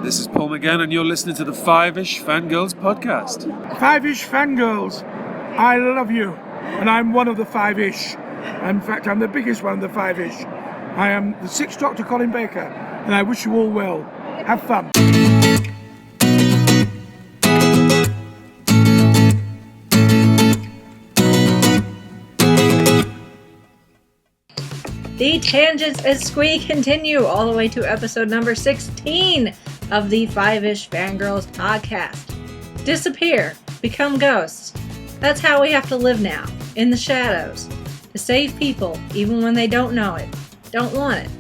This is Paul McGann, and you're listening to the Five-ish Fangirls podcast. Five-ish Fangirls, I love you, and I'm one of the five-ish. In fact, I'm the biggest one of the five-ish. I am the Sixth Doctor Colin Baker, and I wish you all well. Have fun. The tangents as we continue all the way to episode number 16 of the Five-ish Fangirls podcast. Disappear, become ghosts. That's how we have to live now, in the shadows, to save people even when they don't know it, don't want it.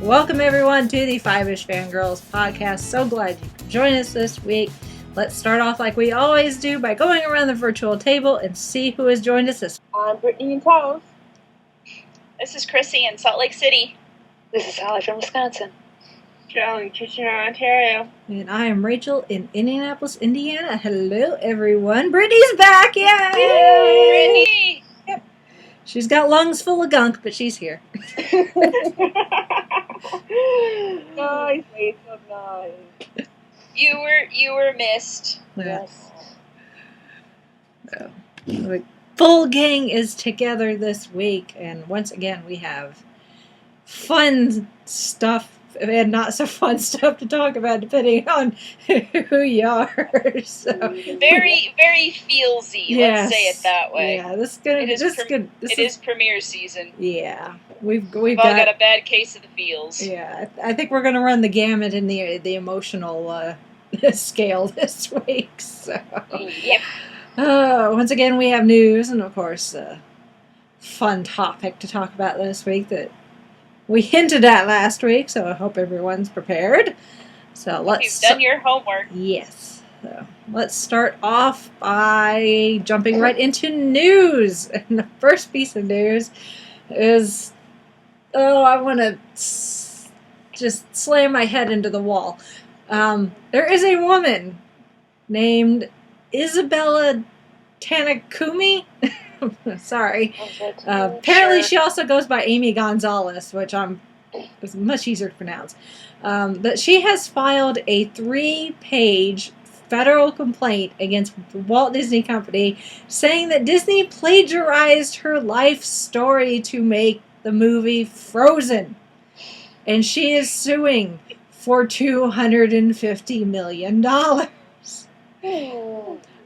Welcome everyone to the Five-ish Fangirls podcast. So glad you could join us this week. Let's start off like we always do by going around the virtual table and see who has joined us this week. I'm Brittany in Taos. This is Chrissy in Salt Lake City. This is Sally from Wisconsin. Joe in Kitchener, Ontario. And I am Rachel in Indianapolis, Indiana. Hello, everyone. Brittany's back! Yay! Brittany! Yep. She's got lungs full of gunk, but she's here. Nice, Rachel, nice. You were missed. Yes. So, the full gang is together this week, and once again we have fun stuff and not so fun stuff to talk about depending on who you are. So Very, very feelsy, yes. Let's say it that way. Yeah, this is premiere season. Yeah. We've all got a bad case of the feels. Yeah, I think we're gonna run the gamut in the emotional scale this week. So Yep. once again, we have news and, of course, a fun topic to talk about this week that we hinted at last week, so I hope everyone's prepared. So You've done your homework. Yes. So let's start off by jumping right into news. And the first piece of news is, I want to just slam my head into the wall. There is a woman named Isabella Tanakumi. Sorry. Apparently she also goes by Amy Gonzalez, which is much easier to pronounce. But she has filed a 3-page federal complaint against the Walt Disney Company saying that Disney plagiarized her life story to make the movie Frozen. And she is suing for $250 million.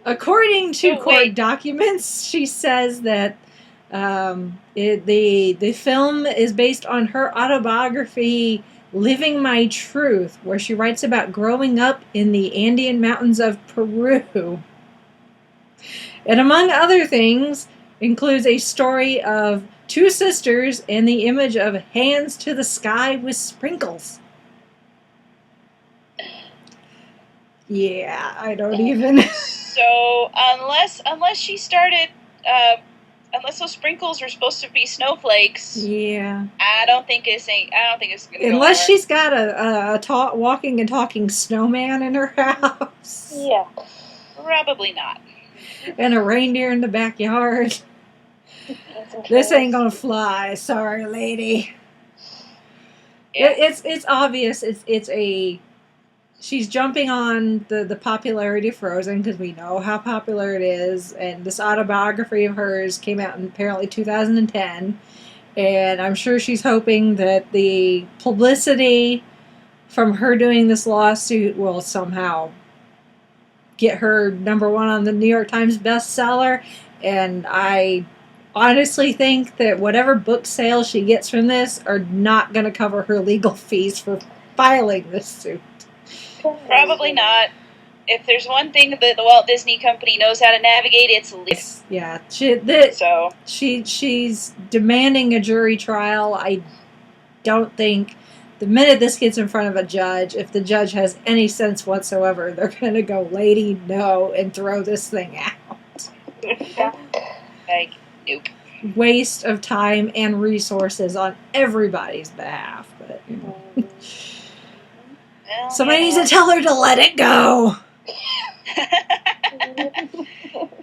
According to court documents, she says that the film is based on her autobiography, Living My Truth, where she writes about growing up in the Andean mountains of Peru. And among other things, includes a story of 2 sisters and the image of hands to the sky with sprinkles. Yeah, I don't even... So unless she started, unless those sprinkles were supposed to be snowflakes, yeah, I don't think it's gonna. Unless she's got a walking and talking snowman in her house. Yeah. Probably not. And a reindeer in the backyard. This ain't gonna fly. Sorry, lady. Yeah. It's obvious. She's jumping on the popularity of Frozen because we know how popular it is, and this autobiography of hers came out in apparently 2010, and I'm sure she's hoping that the publicity from her doing this lawsuit will somehow get her #1 on the New York Times bestseller, and I honestly think that whatever book sales she gets from this are not going to cover her legal fees for filing this suit. Probably not. If there's one thing that the Walt Disney Company knows how to navigate, it's legal. Yeah, she's demanding a jury trial. I don't think the minute this gets in front of a judge, if the judge has any sense whatsoever, they're going to go, lady, no, and throw this thing out. Like, nope. Waste of time and resources on everybody's behalf. But you know. Well, Somebody needs to tell her to let it go.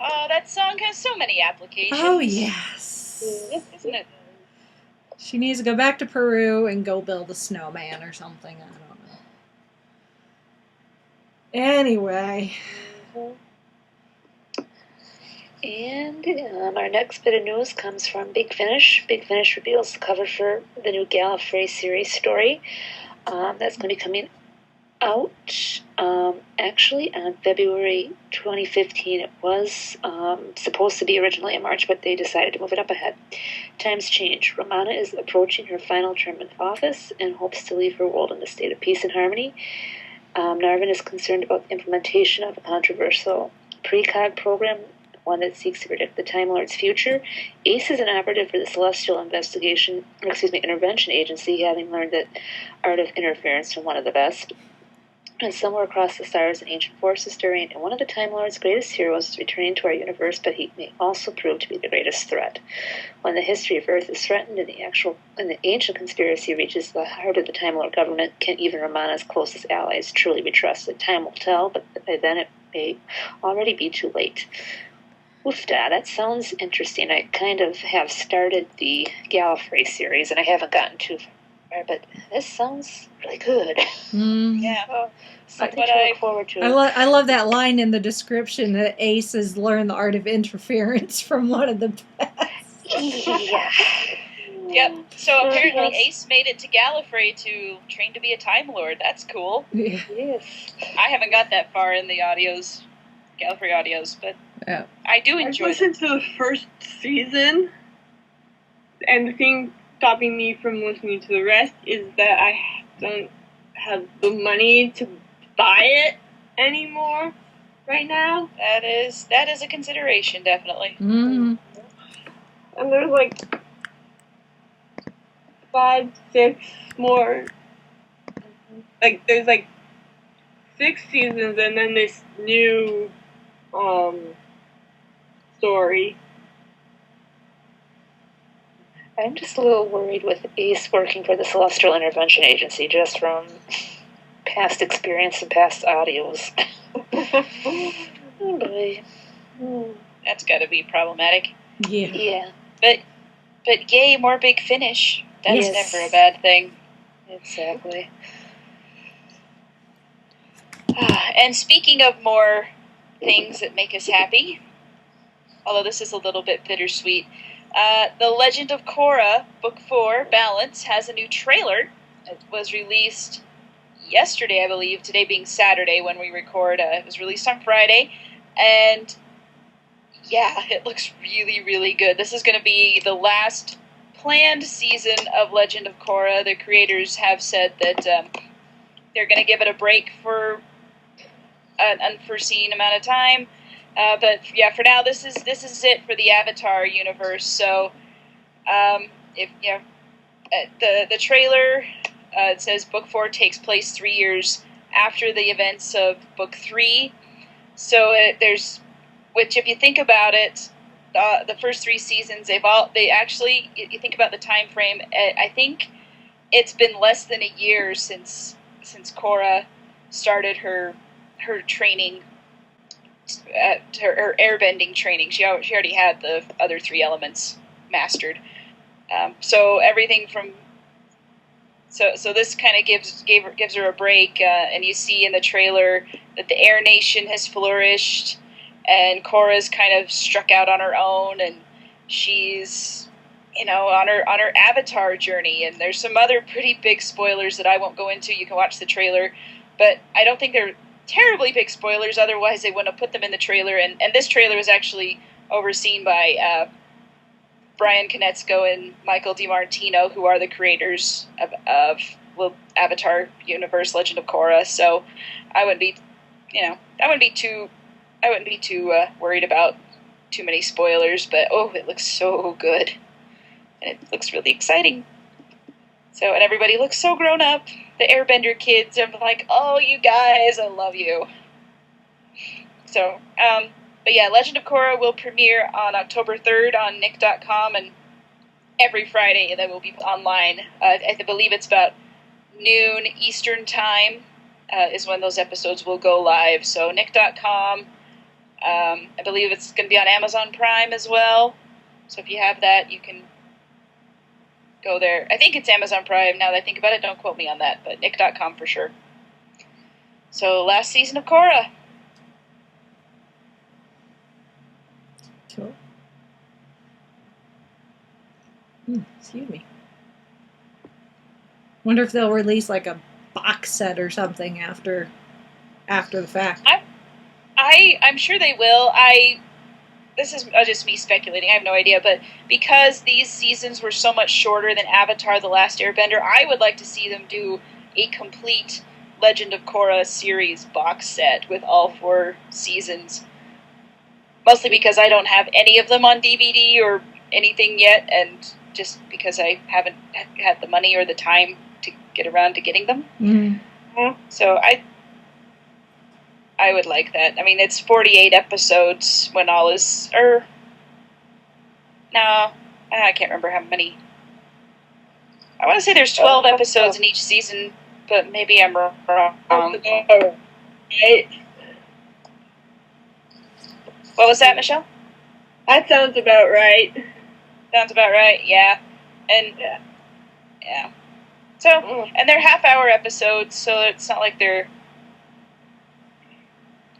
Oh, that song has so many applications. Oh, yes. Isn't it? She needs to go back to Peru and go build a snowman or something. I don't know. Anyway. And our next bit of news comes from Big Finish. Big Finish reveals the cover for the new Gallifrey series story. That's going to be coming out actually on February 2015. It was supposed to be originally in March, but they decided to move it up ahead. Times change. Romana is approaching her final term in office and hopes to leave her world in a state of peace and harmony. Narvin is concerned about the implementation of a controversial precog program, one that seeks to predict the Time Lord's future. Ace is an operative for the Celestial Intervention Agency, having learned the art of interference from one of the best. And somewhere across the stars, an ancient force is stirring, and one of the Time Lord's greatest heroes is returning to our universe, but he may also prove to be the greatest threat. When the history of Earth is threatened and the ancient conspiracy reaches the heart of the Time Lord government, can even Romana's closest allies truly be trusted? Time will tell, but by then it may already be too late. Oofda, that sounds interesting. I kind of have started the Gallifrey series, and I haven't gotten too far, but this sounds really good. Yeah. Something to look forward to. I love that line in the description that Ace has learned the art of interference from one of the best. Yeah. Yep. So apparently Ace made it to Gallifrey to train to be a Time Lord. That's cool. Yeah. Yes. I haven't got that far in the Gallifrey audios, but Yeah. I do enjoy I them. listened to the first season, and the thing stopping me from listening to the rest is that I don't have the money to buy it anymore right now. That is a consideration, definitely. Mm. And there's like 5, 6 more. Like there's like 6 seasons, and then this new story. I'm just a little worried with Ace working for the Celestial Intervention Agency, just from past experience and past audios. Oh boy. That's got to be problematic. Yeah. Yeah. But yay, more Big Finish. That's Yes. never a bad thing. Exactly. And speaking of more things that make us happy, although this is a little bit bittersweet, The Legend of Korra, Book 4, Balance, has a new trailer. It was released yesterday, I believe, today being Saturday when we record. It was released on Friday, and yeah, it looks really, really good. This is going to be the last planned season of Legend of Korra. The creators have said that they're going to give it a break for an unforeseen amount of time. But yeah, for now, this is it for the Avatar universe. So, if you know, the trailer, it says Book 4 takes place 3 years after the events of Book 3. So which if you think about it, the first 3 seasons, they actually, you think about the time frame. I think it's been less than a year since Korra started her training. Her airbending training. She already had the other 3 elements mastered. So everything from so this kind of gives her a break, and you see in the trailer that the Air Nation has flourished, and Korra's kind of struck out on her own, and she's on her Avatar journey. And there's some other pretty big spoilers that I won't go into. You can watch the trailer, but I don't think they're terribly big spoilers, otherwise they wouldn't have put them in the trailer. And this trailer was actually overseen by Brian Konietzko and Michael DiMartino, who are the creators of Avatar Universe Legend of Korra. So I wouldn't be too worried about too many spoilers. But it looks so good, and it looks really exciting. So, and everybody looks so grown up. The Airbender kids are like, oh, you guys, I love you. So, but yeah, Legend of Korra will premiere on October 3rd on Nick.com, and every Friday that will be online. I believe it's about noon Eastern time is when those episodes will go live. So Nick.com, I believe it's going to be on Amazon Prime as well. So if you have that, you can go there. I think it's Amazon Prime, now that I think about it. Don't quote me on that, but Nick.com for sure. So last season of Korra. Cool. Excuse me. Wonder if they'll release like a box set or something after the fact. I'm sure they will. This is just me speculating. I have no idea, but because these seasons were so much shorter than Avatar: The Last Airbender, I would like to see them do a complete Legend of Korra series box set with all 4 seasons. Mostly because I don't have any of them on DVD or anything yet, and just because I haven't had the money or the time to get around to getting them. Mm-hmm. So I would like that. I mean, it's 48 episodes when all is... No, I can't remember how many. I want to say there's 12 episodes in each season, but maybe I'm wrong. Right? What was that, Michelle? That sounds about right. Sounds about right, yeah. And, yeah. So, and they're half-hour episodes, so it's not like they're...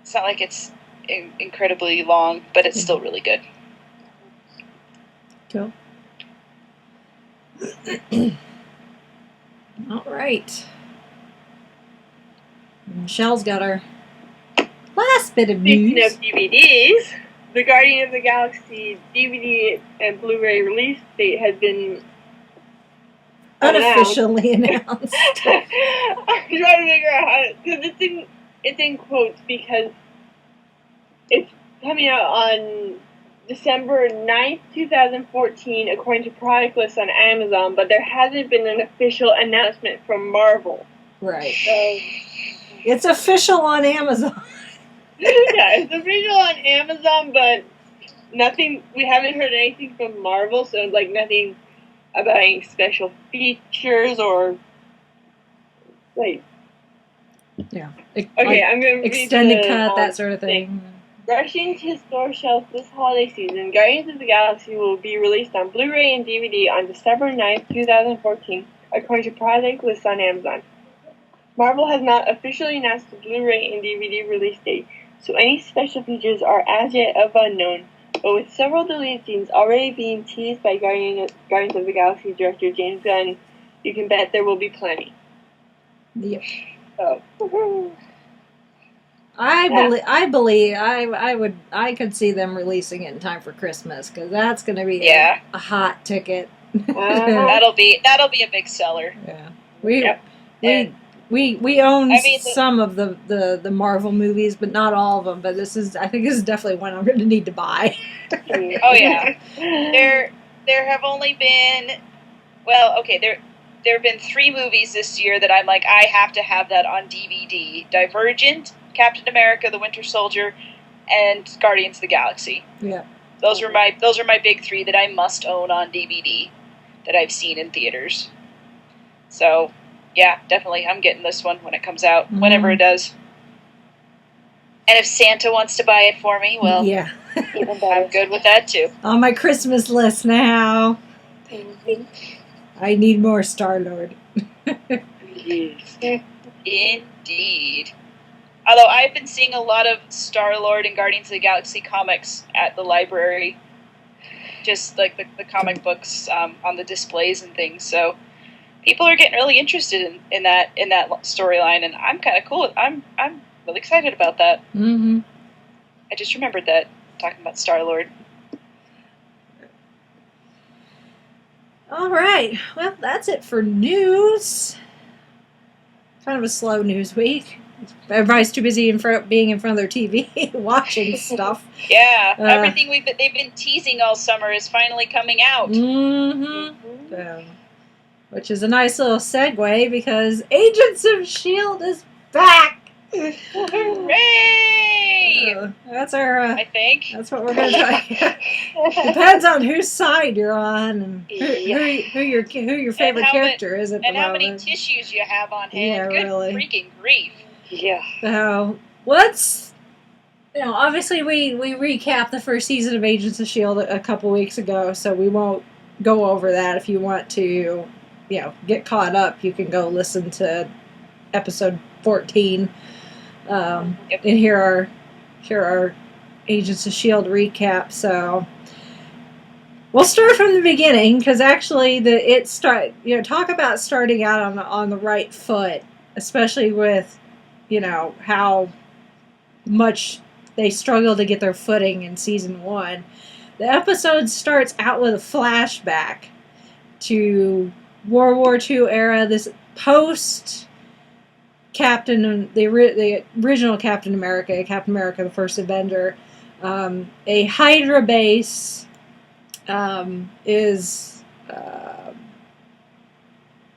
It's not like it's incredibly long, but it's still really good. Cool. All right. Michelle's got our last bit of Speaking news. of DVDs, the Guardian of the Galaxy DVD and Blu-ray release date has been Unofficially announced. I'm trying to figure out how because it's in quotes because it's coming out on December 9th, 2014, according to product lists on Amazon, but there hasn't been an official announcement from Marvel. Right. So It's official on Amazon. yeah, it's official on Amazon, but nothing. We haven't heard anything from Marvel, so like nothing about any special features or like. Yeah. Okay, Like I'm gonna read extended the, cut, that sort of thing. Rushing to store shelves this holiday season, Guardians of the Galaxy will be released on Blu-ray and DVD on December 9th, 2014, according to product lists on Amazon. Marvel has not officially announced the Blu-ray and DVD release date, so any special features are as yet unknown. But with several deleted scenes already being teased by Guardians of the Galaxy director James Gunn, you can bet there will be plenty. Yep. So, I could see them releasing it in time for Christmas because that's going to be a hot ticket. That'll be a big seller. Yeah, we own some of the Marvel movies, but not all of them. But I think this is definitely one I'm going to need to buy. Oh yeah, there have only been there have been 3 movies this year that I'm like, I have to have that on DVD. Divergent, Captain America, The Winter Soldier, and Guardians of the Galaxy. Yeah. Those are my big 3 that I must own on DVD that I've seen in theaters. So, yeah, definitely I'm getting this one when it comes out, whenever it does. And if Santa wants to buy it for me, well, yeah. I'm good with that too. On my Christmas list now. I need more Star-Lord. Indeed. Although I've been seeing a lot of Star-Lord and Guardians of the Galaxy comics at the library. Just like the comic books on the displays and things. So people are getting really interested in that storyline, and I'm kind of cool. I'm really excited about that. Mm-hmm. I just remembered that, talking about Star-Lord. All right. Well, that's it for news. Kind of a slow news week. Everybody's too busy being in front of their TV watching stuff. Yeah, everything they've been teasing all summer is finally coming out. Mm-hmm. Which is a nice little segue because Agents of S.H.I.E.L.D. is back. Hooray! That's our. I think that's what we're going to try. Depends on whose side you're on and who your favorite character is at the moment. And how many tissues you have on hand. Yeah, Good really. freaking grief. Yeah. So obviously we recapped the first season of Agents of S.H.I.E.L.D. a couple weeks ago, so we won't go over that. If you want to, get caught up, you can go listen to episode 14. Yep. And here are Agents of Shield recap. So we'll start from the beginning because actually talk about starting out on the right foot, especially with how much they struggle to get their footing in season 1. The episode starts out with a flashback to World War II era, this post the original Captain America the First Avenger. A Hydra base is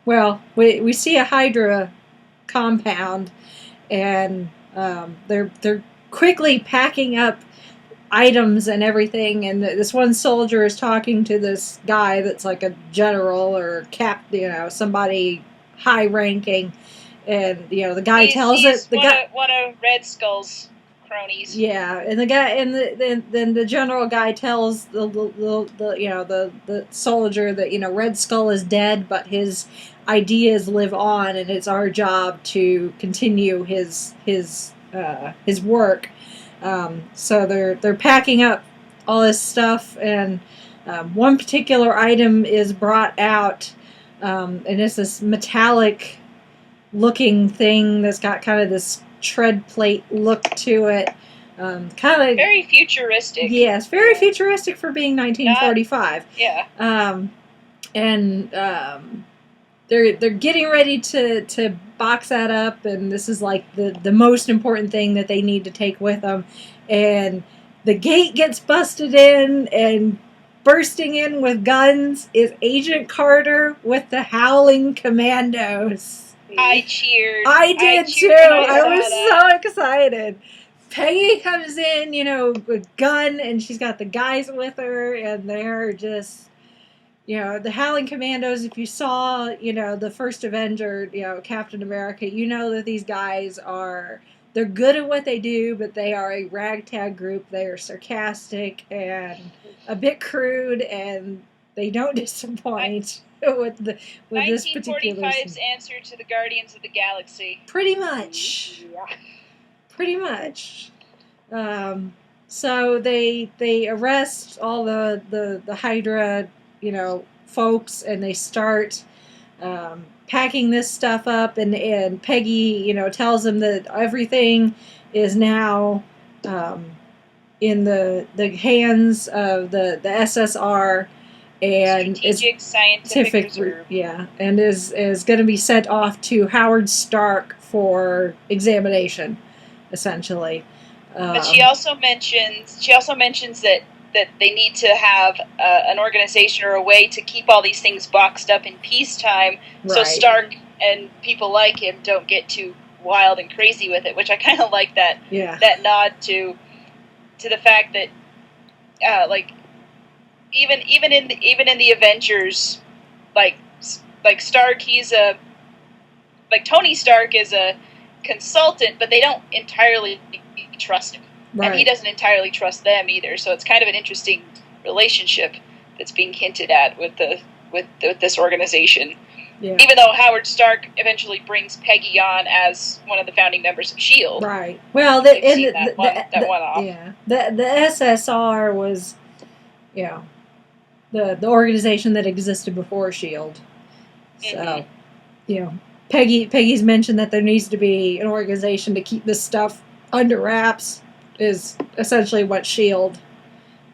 we see a Hydra compound, and they're quickly packing up items and everything, and this one soldier is talking to this guy that's like a general or somebody high ranking, and the guy he's one of Red Skull's cronies. Yeah, and the guy and then the general guy tells the soldier that Red Skull is dead, but his ideas live on, and it's our job to continue his work. So they're packing up all this stuff, and one particular item is brought out, and it's this metallic looking thing that's got kind of this tread plate look to it. Kind of very futuristic. Yes, very futuristic for being 1945. They're getting ready to box that up, and this is like the most important thing that they need to take with them. And the gate gets busted in, and bursting in with guns is Agent Carter with the Howling Commandos. I cheered. I did too. I was so excited. Peggy comes in, with gun, and she's got the guys with her, and they're just, the Howling Commandos. If you saw, the first Avenger, Captain America, that these guys they're good at what they do, but they are a ragtag group. They are sarcastic and a bit crude, and they don't disappoint. with this particular 1945's answer to the Guardians of the Galaxy. Pretty much. Yeah. Pretty much. So they arrest all the Hydra, folks, and they start packing this stuff up, and Peggy, tells them that everything is now in the hands of the SSR. And Strategic Scientific Reserve. Yeah, and is going to be sent off to Howard Stark for examination, essentially. But she also mentions that they need to have an organization or a way to keep all these things boxed up in peacetime, so Stark and people like him don't get too wild and crazy with it. Which I kind of like that nod to the fact that Even in the Avengers, like Stark, Tony Stark is a consultant, but they don't entirely trust him, and he doesn't entirely trust them either. So it's kind of an interesting relationship that's being hinted at with this organization. Yeah. Even though Howard Stark eventually brings Peggy on as one of the founding members of S.H.I.E.L.D. Right. Well, the one-off. Yeah. The SSR was, the organization that existed before S.H.I.E.L.D. So, Peggy's mentioned that there needs to be an organization to keep this stuff under wraps is essentially what S.H.I.E.L.D.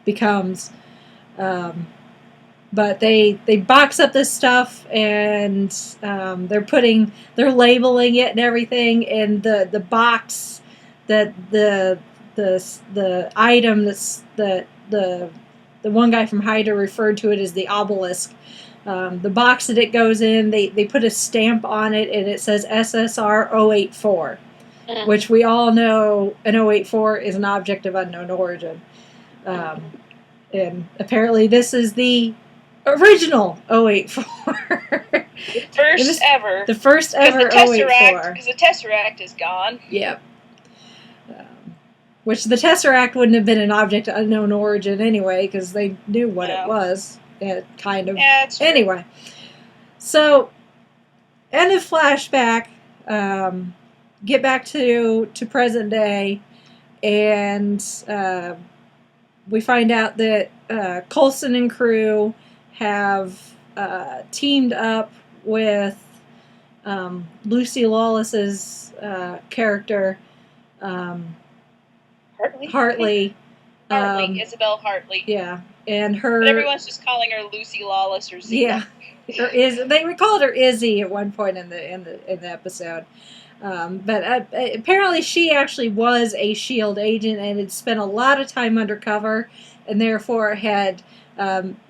becomes. But they box up this stuff, and they're labeling it and everything, and the box that the item that's the one guy from Hydra referred to it as the obelisk. The box that it goes in, they put a stamp on it, and it says SSR 084, which we all know an 084 is an object of unknown origin. And apparently this is the original 084. The first ever 084. Because the Tesseract is gone. Yep. Which the Tesseract wouldn't have been an object of unknown origin anyway, because they knew what it was. Kind of. Yeah, it's true. Anyway. So, end of flashback. get back to present day, and we find out that Coulson and crew have teamed up with Lucy Lawless's character, Hartley. Isabel Hartley. Yeah, and her. But everyone's just calling her Lucy Lawless or Zeta. Yeah, or they called her Izzy at one point in the episode. But apparently she actually was a S.H.I.E.L.D. agent and had spent a lot of time undercover, and therefore had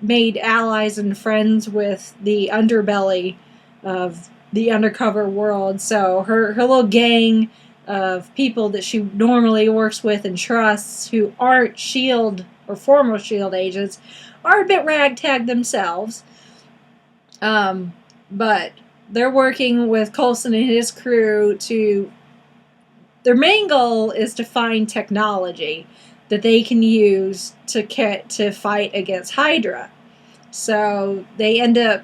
made allies and friends with the underbelly of the undercover world. So her little gang of people that she normally works with and trusts, who aren't S.H.I.E.L.D. or former S.H.I.E.L.D. agents, are a bit ragtag themselves. But they're working with Coulson and his crew to. Their main goal is to find technology that they can use to fight against Hydra. So they end up.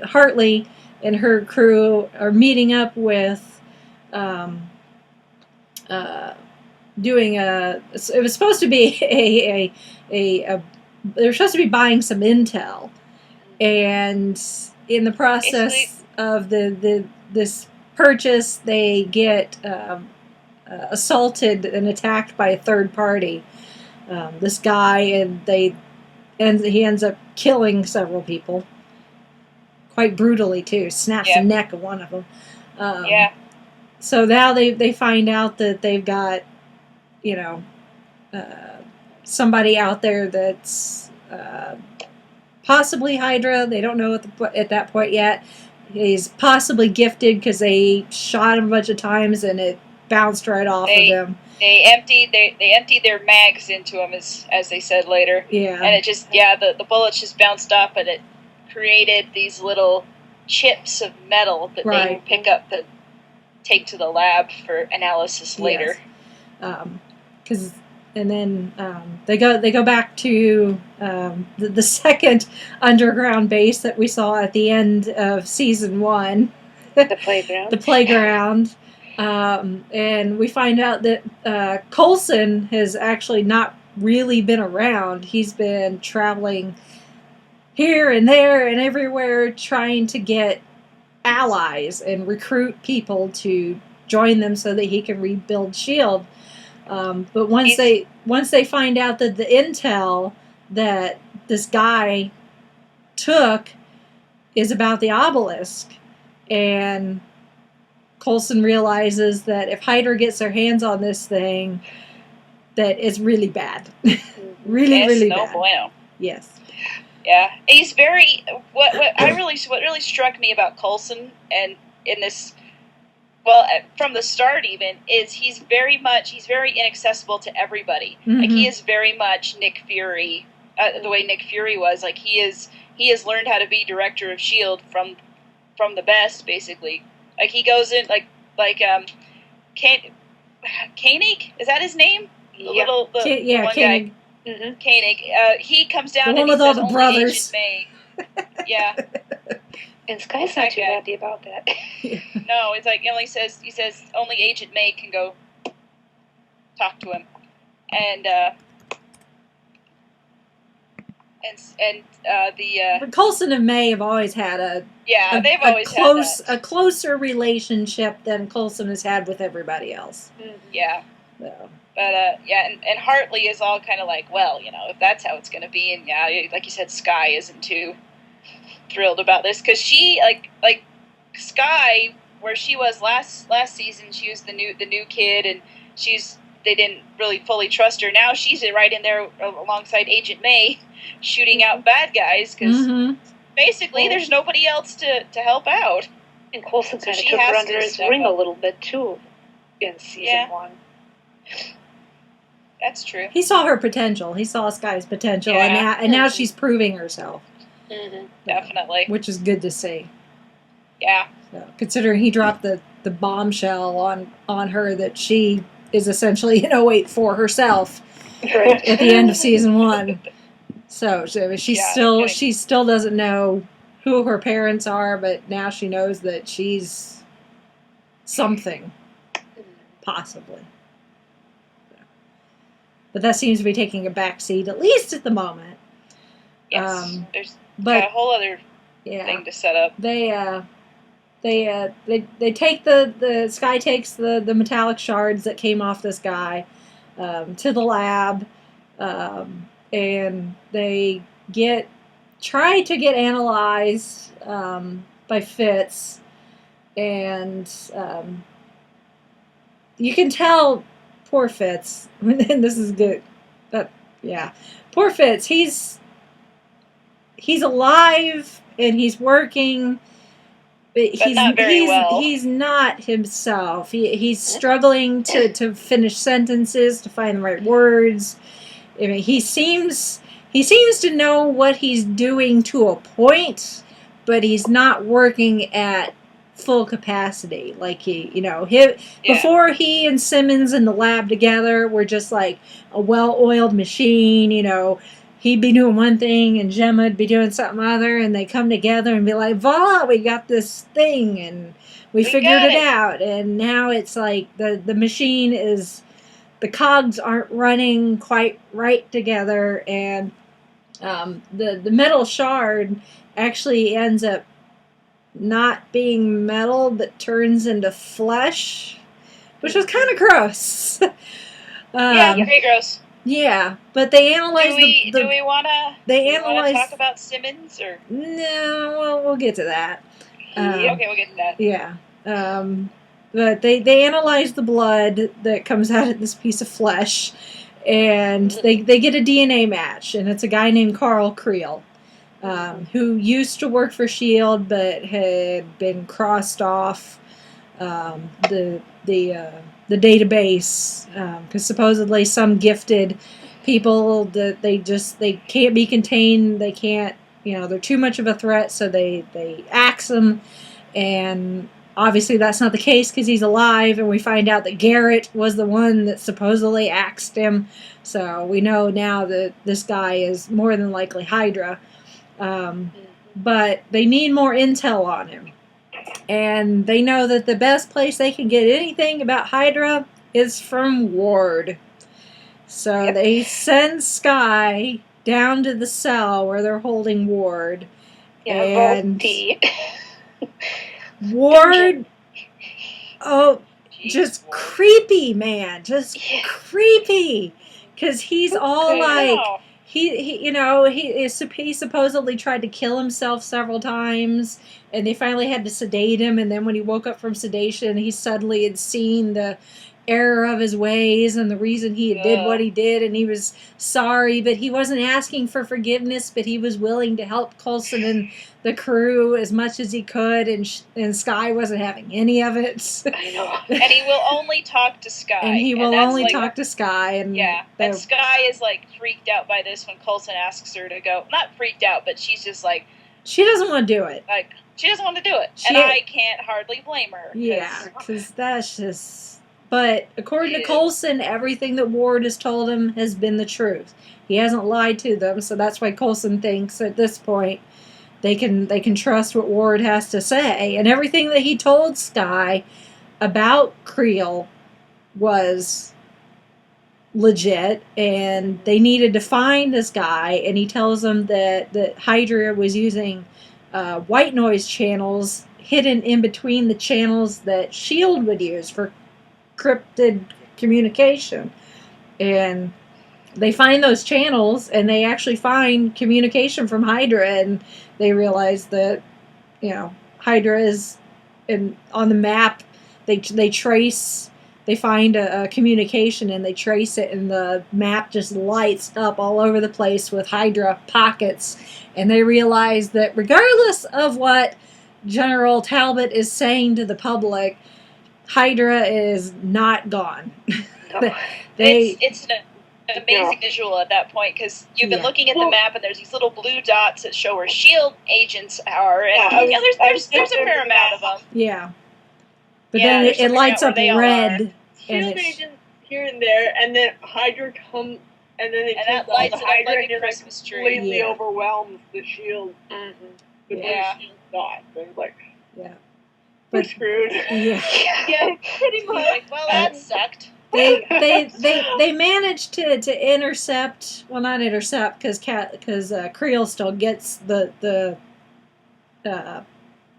Hartley and her crew are meeting up with. Doing it was supposed to be they're supposed to be buying some intel, and in the process of this purchase, they get assaulted and attacked by a third party. This guy, and he ends up killing several people, quite brutally too. Snaps the neck of one of them. So now they find out that they've got, somebody out there that's possibly Hydra. They don't know at that point yet. He's possibly gifted because they shot him a bunch of times and it bounced right off of him. They emptied their mags into him, as they said later. Yeah. And it just the bullets just bounced off, and it created these little chips of metal that they would pick up to take to the lab for analysis later. Yes. And then they go back to the second underground base that we saw at the end of season 1. The playground. The playground. And we find out that Coulson has actually not really been around. He's been traveling here and there and everywhere trying to get allies and recruit people to join them so that he can rebuild S.H.I.E.L.D. But once they find out that the intel that this guy took is about the obelisk, and Coulson realizes that if Hydra gets their hands on this thing, that it's really bad. really bad. Bueno. Yes. Yeah, he's very. What really struck me about Coulson, and in this, from the start even, is he's very inaccessible to everybody. Mm-hmm. Like, he is very much Nick Fury, the way Nick Fury was. Like, he has learned how to be director of S.H.I.E.L.D. from the best, basically. Like, he goes in Koenig, is that his name? One guy. Mm-hmm. Koenig. He comes down the and one he with says all the brothers. May. Yeah. And Sky's not too happy about that. No, it's like he says only Agent May can go talk to him, and But Coulson and May have always had a closer relationship than Coulson has had with everybody else. Yeah. So. But and Hartley is all kind of like, well, if that's how it's going to be, and like you said, Sky isn't too thrilled about this, because she like Sky, where she was last season, she was the new kid, and they didn't really fully trust her. Now she's right in there alongside Agent May, shooting out bad guys, because basically there's nobody else to help out. And Coulson kind of took her under his wing a little bit too in season 1. That's true. He saw her potential. He saw Sky's potential, and now she's proving herself. Mm-hmm. Definitely. Which is good to see. Yeah. So, considering he dropped the bombshell on her that she is essentially an 08 for herself at the end of season 1. So she still doesn't know who her parents are, but now she knows that she's something, possibly. But that seems to be taking a backseat, at least at the moment. Yes, there's but got a whole other yeah, thing to set up. they take the Sky takes the metallic shards that came off this guy to the lab, and they try to get analyzed by Fitz, and you can tell poor Fitz. And this is good. Yeah, poor Fitz. He's alive and he's working. But not very well. He's not himself. He's struggling to finish sentences, to find the right words. I mean, he seems to know what he's doing to a point, but he's not working at full capacity. Like before he and Simmons in the lab together were just like a well-oiled machine. He'd be doing one thing and Gemma'd be doing something other, and they come together and be like, voila, we got this thing and we figured it out. And now it's like the machine is, the cogs aren't running quite right together, and the metal shard actually ends up not being metal but turns into flesh, which was kind of gross. Yeah, pretty gross. Yeah, but they analyze do we want to talk about Simmons, or no? Well, we'll get to that. Okay, we'll get to that. Yeah, but they analyze the blood that comes out of this piece of flesh, and they get a DNA match, and it's a guy named Carl Creel, who used to work for S.H.I.E.L.D. but had been crossed off the database because supposedly some gifted people that they can't be contained, they can't, they're too much of a threat, so they axe him, and obviously that's not the case because he's alive, and we find out that Garrett was the one that supposedly axed him, so we know now that this guy is more than likely Hydra, but they need more intel on him. And they know that the best place they can get anything about Hydra is from Ward. So they send Sky down to the cell where they're holding Ward. Yeah, and Vault-D. Ward, just creepy, man. Just creepy. Because he's all like... He supposedly tried to kill himself several times, and they finally had to sedate him, and then when he woke up from sedation, he suddenly had seen the error of his ways and the reason he did what he did, and he was sorry, but he wasn't asking for forgiveness, but he was willing to help Coulson and the crew as much as he could, and Sky wasn't having any of it. I know. And he will only talk to Sky. And he will only talk to Sky. And and Sky is like freaked out by this when Coulson asks her to go. Not freaked out, but she's just like... She doesn't want to do it. Like, she doesn't want to do it. And I can't hardly blame her. Yeah, because that's just... But according to Coulson, everything that Ward has told him has been the truth. He hasn't lied to them, so that's why Coulson thinks at this point they can trust what Ward has to say. And everything that he told Sky about Creel was legit, and they needed to find this guy, and he tells them that Hydra was using white noise channels hidden in between the channels that S.H.I.E.L.D. would use for encrypted communication. And they find those channels, and they actually find communication from Hydra, and they realize that Hydra is on the map. They find a communication, and they trace it, and the map just lights up all over the place with Hydra pockets, and they realize that regardless of what General Talbot is saying to the public, Hydra is not gone. No. It's an amazing visual at that point, because you've been looking at the map, and there's these little blue dots that show where S.H.I.E.L.D. agents are, and there's a fair amount of them. Yeah. But then it lights up red. S.H.I.E.L.D. agents here and there, and then Hydra come, and then it that lights it up Hydra, like a and Christmas tree. Completely overwhelms the S.H.I.E.L.D. Mm-hmm. the Yeah. person thought. They're like, Yeah. we're But screwed. yeah. Yeah, pretty much. Like, well, that sucked. They managed to intercept, well, not intercept, because Creel still gets the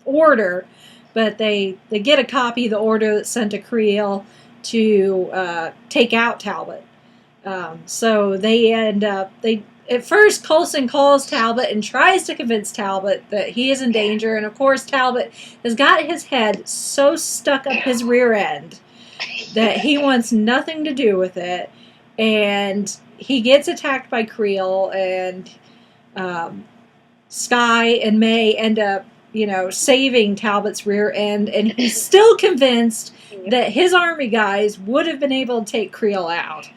order, but they get a copy of the order that's sent to Creel to take out Talbot. So they end up at first Coulson calls Talbot and tries to convince Talbot that he is in danger, and of course Talbot has got his head so stuck up his rear end that he wants nothing to do with it, and he gets attacked by Creel, and Sky and May end up, saving Talbot's rear end, and he's still convinced that his army guys would have been able to take Creel out.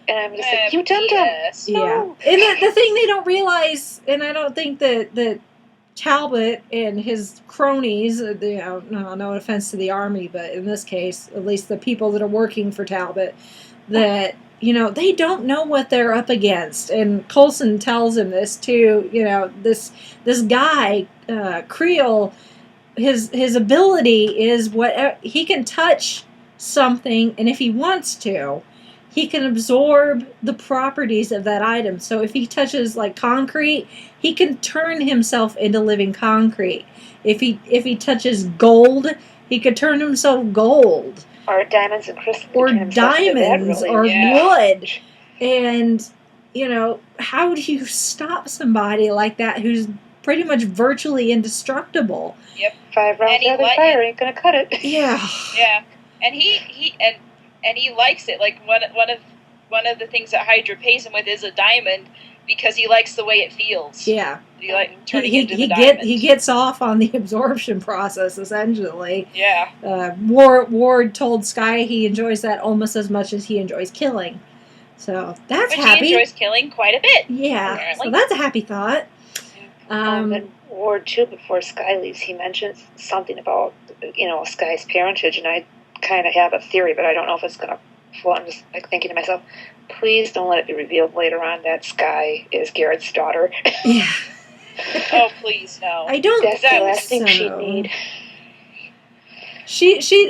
And I'm just like, you done yes. No. Yeah. And the thing they don't realize, and I don't think that Talbot and his cronies, no offense to the army, but in this case, at least the people that are working for Talbot, that, they don't know what they're up against. And Coulson tells him this too, this guy, Creel, his ability is he can touch something, and if he wants to, he can absorb the properties of that item. So if he touches like concrete, he can turn himself into living concrete. If he touches gold, he could turn himself gold. Or diamonds and crystals. Or diamonds or wood. And, how do you stop somebody like that who's pretty much virtually indestructible? Yep. 5 rounds of fire ain't gonna cut it. Yeah. Yeah. And he likes it. Like one of the things that Hydra pays him with is a diamond because he likes the way it feels. Yeah. He like turning into the diamond. He gets off on the absorption process essentially. Yeah. Ward told Sky he enjoys that almost as much as he enjoys killing. So that's happy. He enjoys killing quite a bit. Yeah. Apparently. So that's a happy thought. But Ward too, before Sky leaves, he mentions something about Sky's parentage, and I kind of have a theory, but I don't know if it's gonna. Well, I'm just like thinking to myself, please don't let it be revealed later on that Sky is Garrett's daughter. Yeah. Oh, please no. I don't. That's the last thing so. she'd need.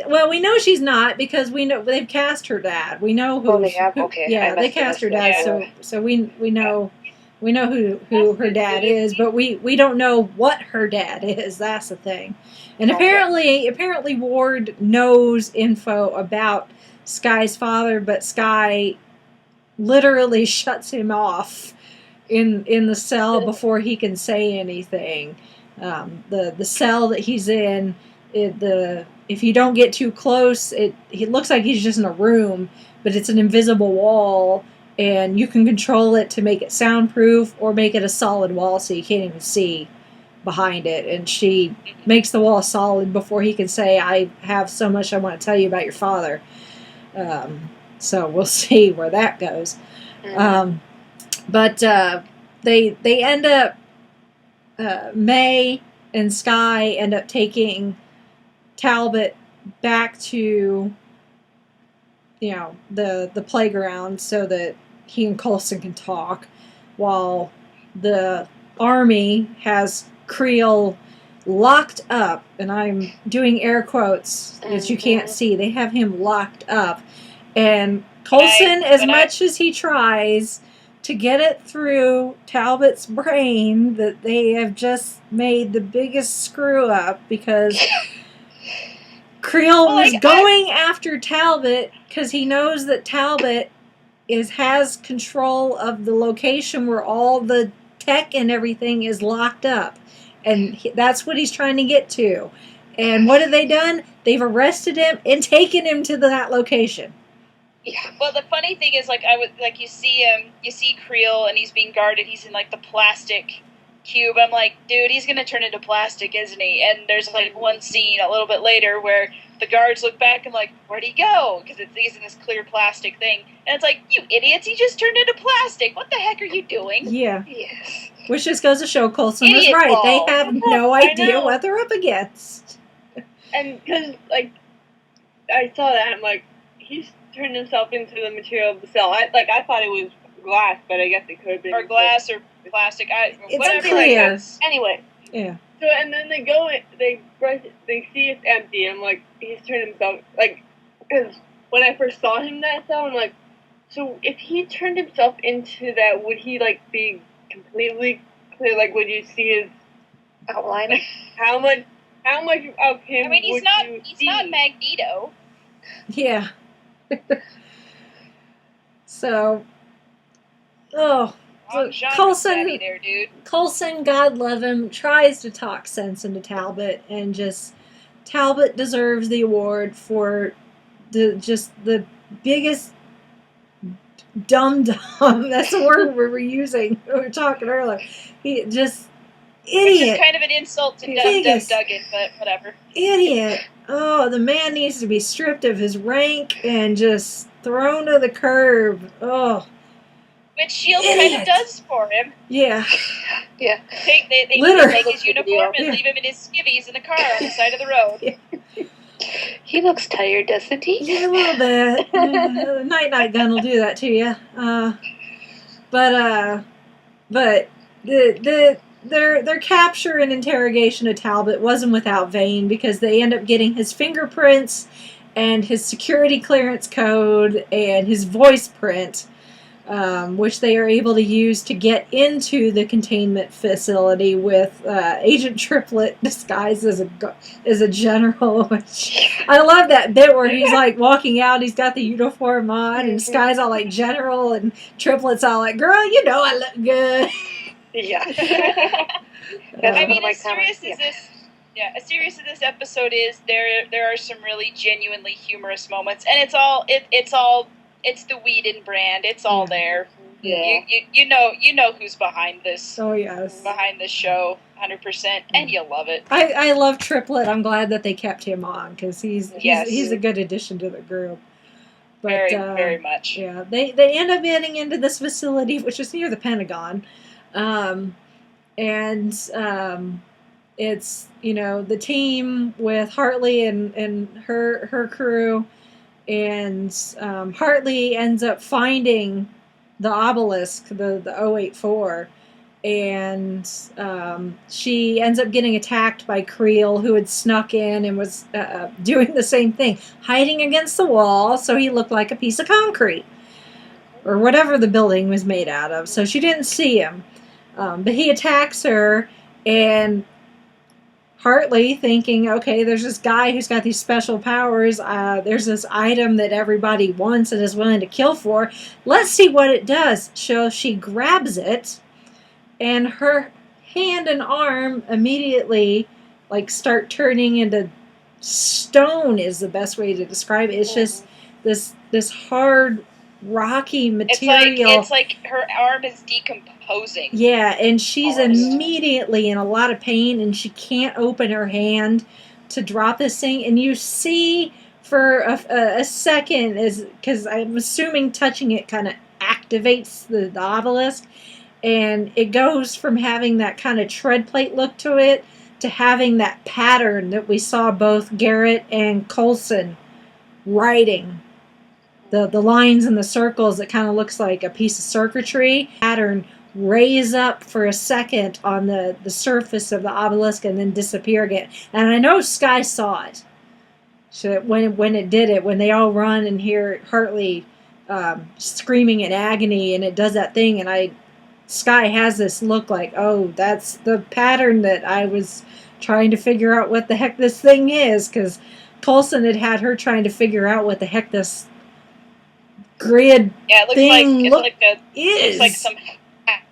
Well, we know she's not because we know they've cast her dad. We know who. Oh, they have? Okay. Yeah, they cast her dad, so we know who her dad is, but we don't know what her dad is. That's the thing. And apparently Ward knows info about Sky's father, but Sky literally shuts him off in the cell before he can say anything. The cell that he's in, if you don't get too close, it looks like he's just in a room, but it's an invisible wall, and you can control it to make it soundproof or make it a solid wall so you can't even see behind it. And she makes the wall solid before he can say, I have so much I want to tell you about your father. So we'll see where that goes. But they end up, May and Sky end up taking Talbot back to, the playground so that he and Coulson can talk, while the army has Creel locked up, and I'm doing air quotes that you can't see. They have him locked up, and Coulson, as much as he tries to get it through Talbot's brain that they have just made the biggest screw up because Creel was going after Talbot because he knows that Talbot has control of the location where all the tech and everything is locked up. And that's what he's trying to get to. And what have they done? They've arrested him and taken him to that location. Yeah. Well, the funny thing is, you see Creel, and he's being guarded. He's in like the plastic cube. I'm like, dude, he's gonna turn into plastic, isn't he? And there's like one scene a little bit later where the guards look back and like, where'd he go? Because he's in this clear plastic thing, and it's like, you idiots, he just turned into plastic. What the heck are you doing? Yeah. Yes. Which just goes to show Coulson was right. Ball. They have no idea what they're up against. And because, I saw that, I'm like, he's turned himself into the material of the cell. I thought it was glass, but I guess it could have been. Or glass or plastic. It's whatever unclear. Anyway. Yeah. So and then they go, they brush, they see it's empty. And I'm like, he's turned himself because when I first saw him that cell, I'm like, so if he turned himself into that, would he be completely clear? Would you see his Outline. how much of him? I mean, he's not Magneto. Yeah. So, Wrong genre Coulson, savvy there, dude. Coulson, God love him, tries to talk sense into Talbot, and Talbot deserves the award for the biggest dum-dum. That's the word we were using. We were talking earlier. He just idiot. Which is kind of an insult to Duggan, but whatever. Idiot. Oh, the man needs to be stripped of his rank and just thrown to the curb. Oh. Which S.H.I.E.L.D. kind of does for him. Yeah. Yeah. They take his uniform and leave him in his skivvies in the car on the side of the road. Yeah. He looks tired, doesn't he? Yeah, a little bit. The night gun will do that to you. But their capture and interrogation of Talbot wasn't without vein, because they end up getting his fingerprints and his security clearance code and his voice print, which they are able to use to get into the containment facility with Agent Triplet disguised as a general. Which I love that bit where he's walking out, he's got the uniform on, and Sky's all like general, and Triplet's all like, "Girl, I look good." Yeah. I mean, as serious as this episode is, there are some really genuinely humorous moments, and it's the Whedon brand. It's all there. Yeah. You know who's behind this. Oh yes. Behind this show, 100%, and you love it. I love Triplet. I'm glad that they kept him on, because he's a good addition to the group. But, very much. Yeah, they end up getting into this facility, which is near the Pentagon. It's the team with Hartley and her crew, and Hartley ends up finding the obelisk, the 084, and she ends up getting attacked by Creel, who had snuck in and was doing the same thing, hiding against the wall so he looked like a piece of concrete or whatever the building was made out of, so she didn't see him. But he attacks her, and Hartley, thinking, okay, there's this guy who's got these special powers, there's this item that everybody wants and is willing to kill for, let's see what it does. So she grabs it, and her hand and arm immediately start turning into stone, is the best way to describe it. It's just this hard, rocky material. It's like her arm is decomposing. Yeah, and she's immediately in a lot of pain, and she can't open her hand to drop this thing. And you see for a second, because I'm assuming touching it kind of activates the obelisk, and it goes from having that kind of tread plate look to it to having that pattern that we saw both Garrett and Coulson writing. The lines and the circles, it kind of looks like a piece of circuitry. Pattern raise up for a second on the surface of the obelisk and then disappear again. And I know Sky saw it. So when it did it, when they all run and hear Hartley screaming in agony, and it does that thing, and Sky has this look like, oh, that's the pattern that I was trying to figure out what the heck this thing is, because Coulson had her trying to figure out what the heck this grid thing looks like some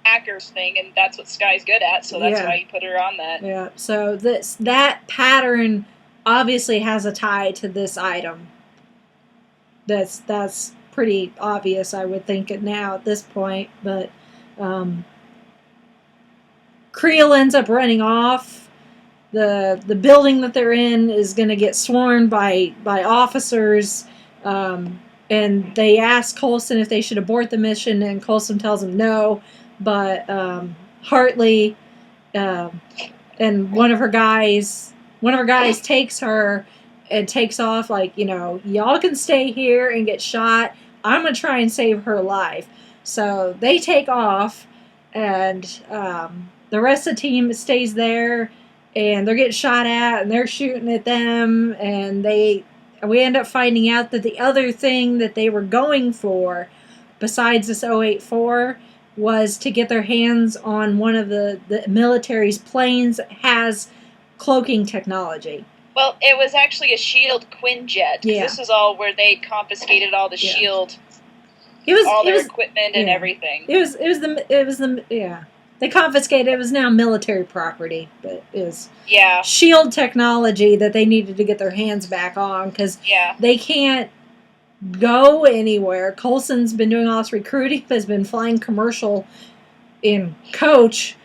hackers thing, and that's what Sky's good at, so that's why you put her on that. Yeah, so that pattern obviously has a tie to this item. That's pretty obvious, I would think, now at this point, but Creel ends up running off. The building that they're in is going to get swarmed by officers, and they ask Coulson if they should abort the mission, and Coulson tells them no, but Hartley and one of her guys takes her and takes off, y'all can stay here and get shot. I'm going to try and save her life. So they take off, and the rest of the team stays there, and they're getting shot at, and they're shooting at them, and we end up finding out that the other thing that they were going for, besides this 084, was to get their hands on one of the military's planes that has cloaking technology. Well, it was actually a SHIELD Quinjet. Yeah. This is all where they confiscated all the Yeah. SHIELD, It was all it their was equipment and yeah. everything. It was the yeah. They confiscated. It was now military property, but it was Yeah, SHIELD technology that they needed to get their hands back on because yeah. they can't go anywhere. Coulson's been doing all this recruiting, has been flying commercial in coach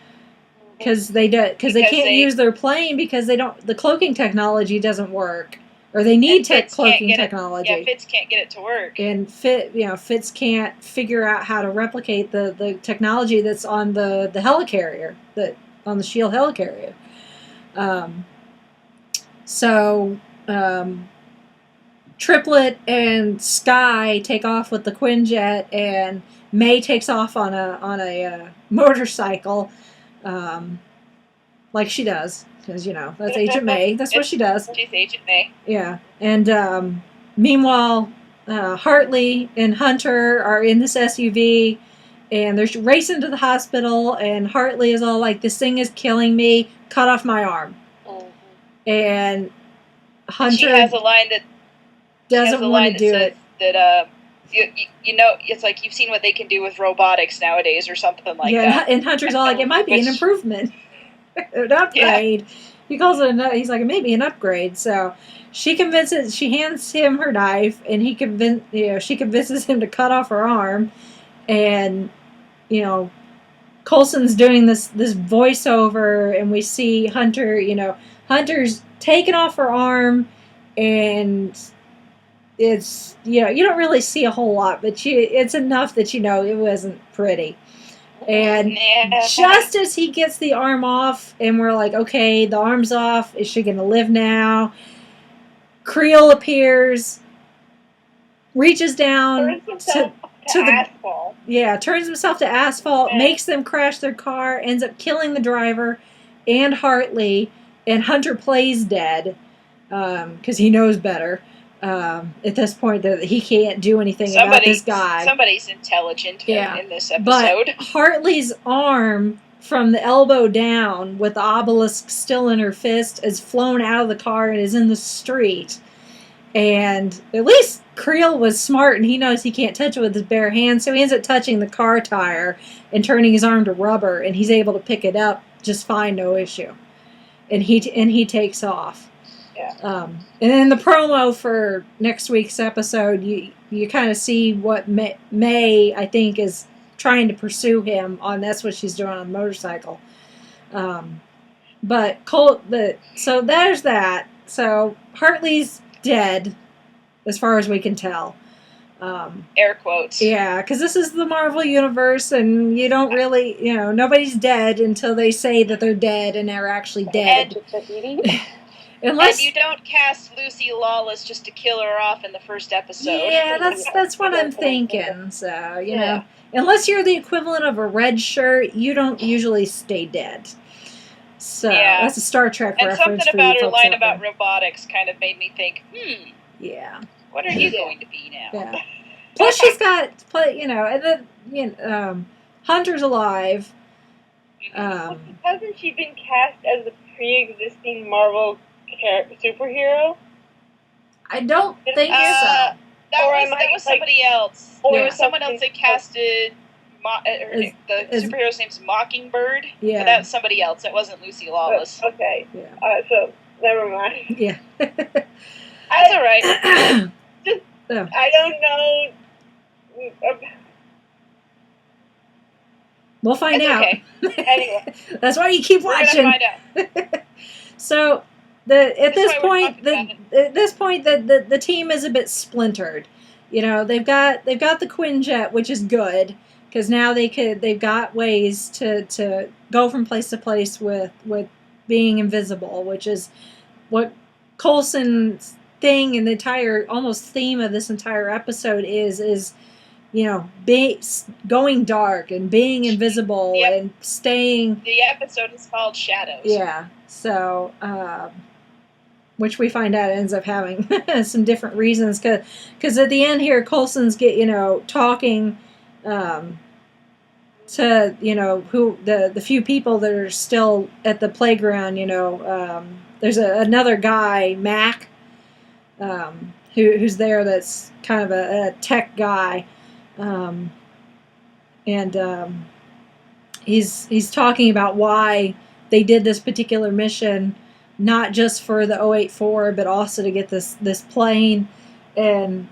because they can't use their plane because the cloaking technology doesn't work, or they need cloaking technology. Yeah, Fitz can't get it to work. And Fitz can't figure out how to replicate the technology that's on the helicarrier, on the SHIELD helicarrier. Triplet and Sky take off with the Quinjet, and May takes off on a motorcycle, like she does, because that's Agent May. That's what she does. She's Agent May. Yeah, and meanwhile, Hartley and Hunter are in this SUV, and they're racing to the hospital. And Hartley is all like, "This thing is killing me. Cut off my arm." And Hunter She has a line that doesn't want to do it. That you know, it's like you've seen what they can do with robotics nowadays, or something like that. And Hunter's all like, "It might be an improvement, an upgrade." Yeah. He calls it he's like, "It may be an upgrade." So she hands him her knife, and she convinces him to cut off her arm, and Coulson's doing this voiceover, and we see Hunter's taking off her arm, and it's you don't really see a whole lot, but it's enough that it wasn't pretty. And just as he gets the arm off, and we're like, okay, the arm's off, is she gonna live now? Creel appears, reaches down to the asphalt. Yeah, turns himself to asphalt, makes them crash their car, ends up killing the driver and Hartley, and Hunter plays dead because he knows better. At this point, that he can't do anything about this guy. Somebody's intelligent in this episode. But Hartley's arm, from the elbow down, with the obelisk still in her fist, is flown out of the car and is in the street. And at least Creel was smart, and he knows he can't touch it with his bare hands, so he ends up touching the car tire and turning his arm to rubber, and he's able to pick it up just fine, no issue. And he takes off. Yeah. And in the promo for next week's episode, you kind of see what May, I think, is trying to pursue him on. That's what she's doing on the motorcycle. So there's that. So Hartley's dead, as far as we can tell. Air quotes. Yeah, because this is the Marvel Universe, and you don't really, nobody's dead until they say that they're dead, and they're actually dead. And you don't cast Lucy Lawless just to kill her off in the first episode. Yeah, that's what I'm thinking. So, unless you're the equivalent of a red shirt, you don't usually stay dead. So, that's a Star Trek reference. And something about her line about robotics kind of made me think, yeah, what are you going to be now? Yeah. Plus, she's got, and then, Hunter's alive. Hasn't she been cast as a pre-existing Marvel superhero? I don't think so. That was somebody else. There was someone else that casted the superhero's name's Mockingbird. Yeah. But that's somebody else. It wasn't Lucy Lawless. Okay. Yeah. So never mind. Yeah. That's all right. I don't know. We'll find out. Okay. Anyway, that's why you keep watching. We're gonna find out. So at this point, the team is a bit splintered. They've got the Quinjet, which is good because now they've got ways to go from place to place with being invisible, which is what Coulson's thing and the entire almost theme of this entire episode is going dark and being invisible Yep. and staying. The episode is called Shadows. Yeah. So, which we find out ends up having some different reasons. Because at the end here, Coulson's talking to, who the few people that are still at the playground, there's another guy, Mac, who's there that's kind of a tech guy. He's talking about why they did this particular mission, not just for the 084, but also to get this plane. And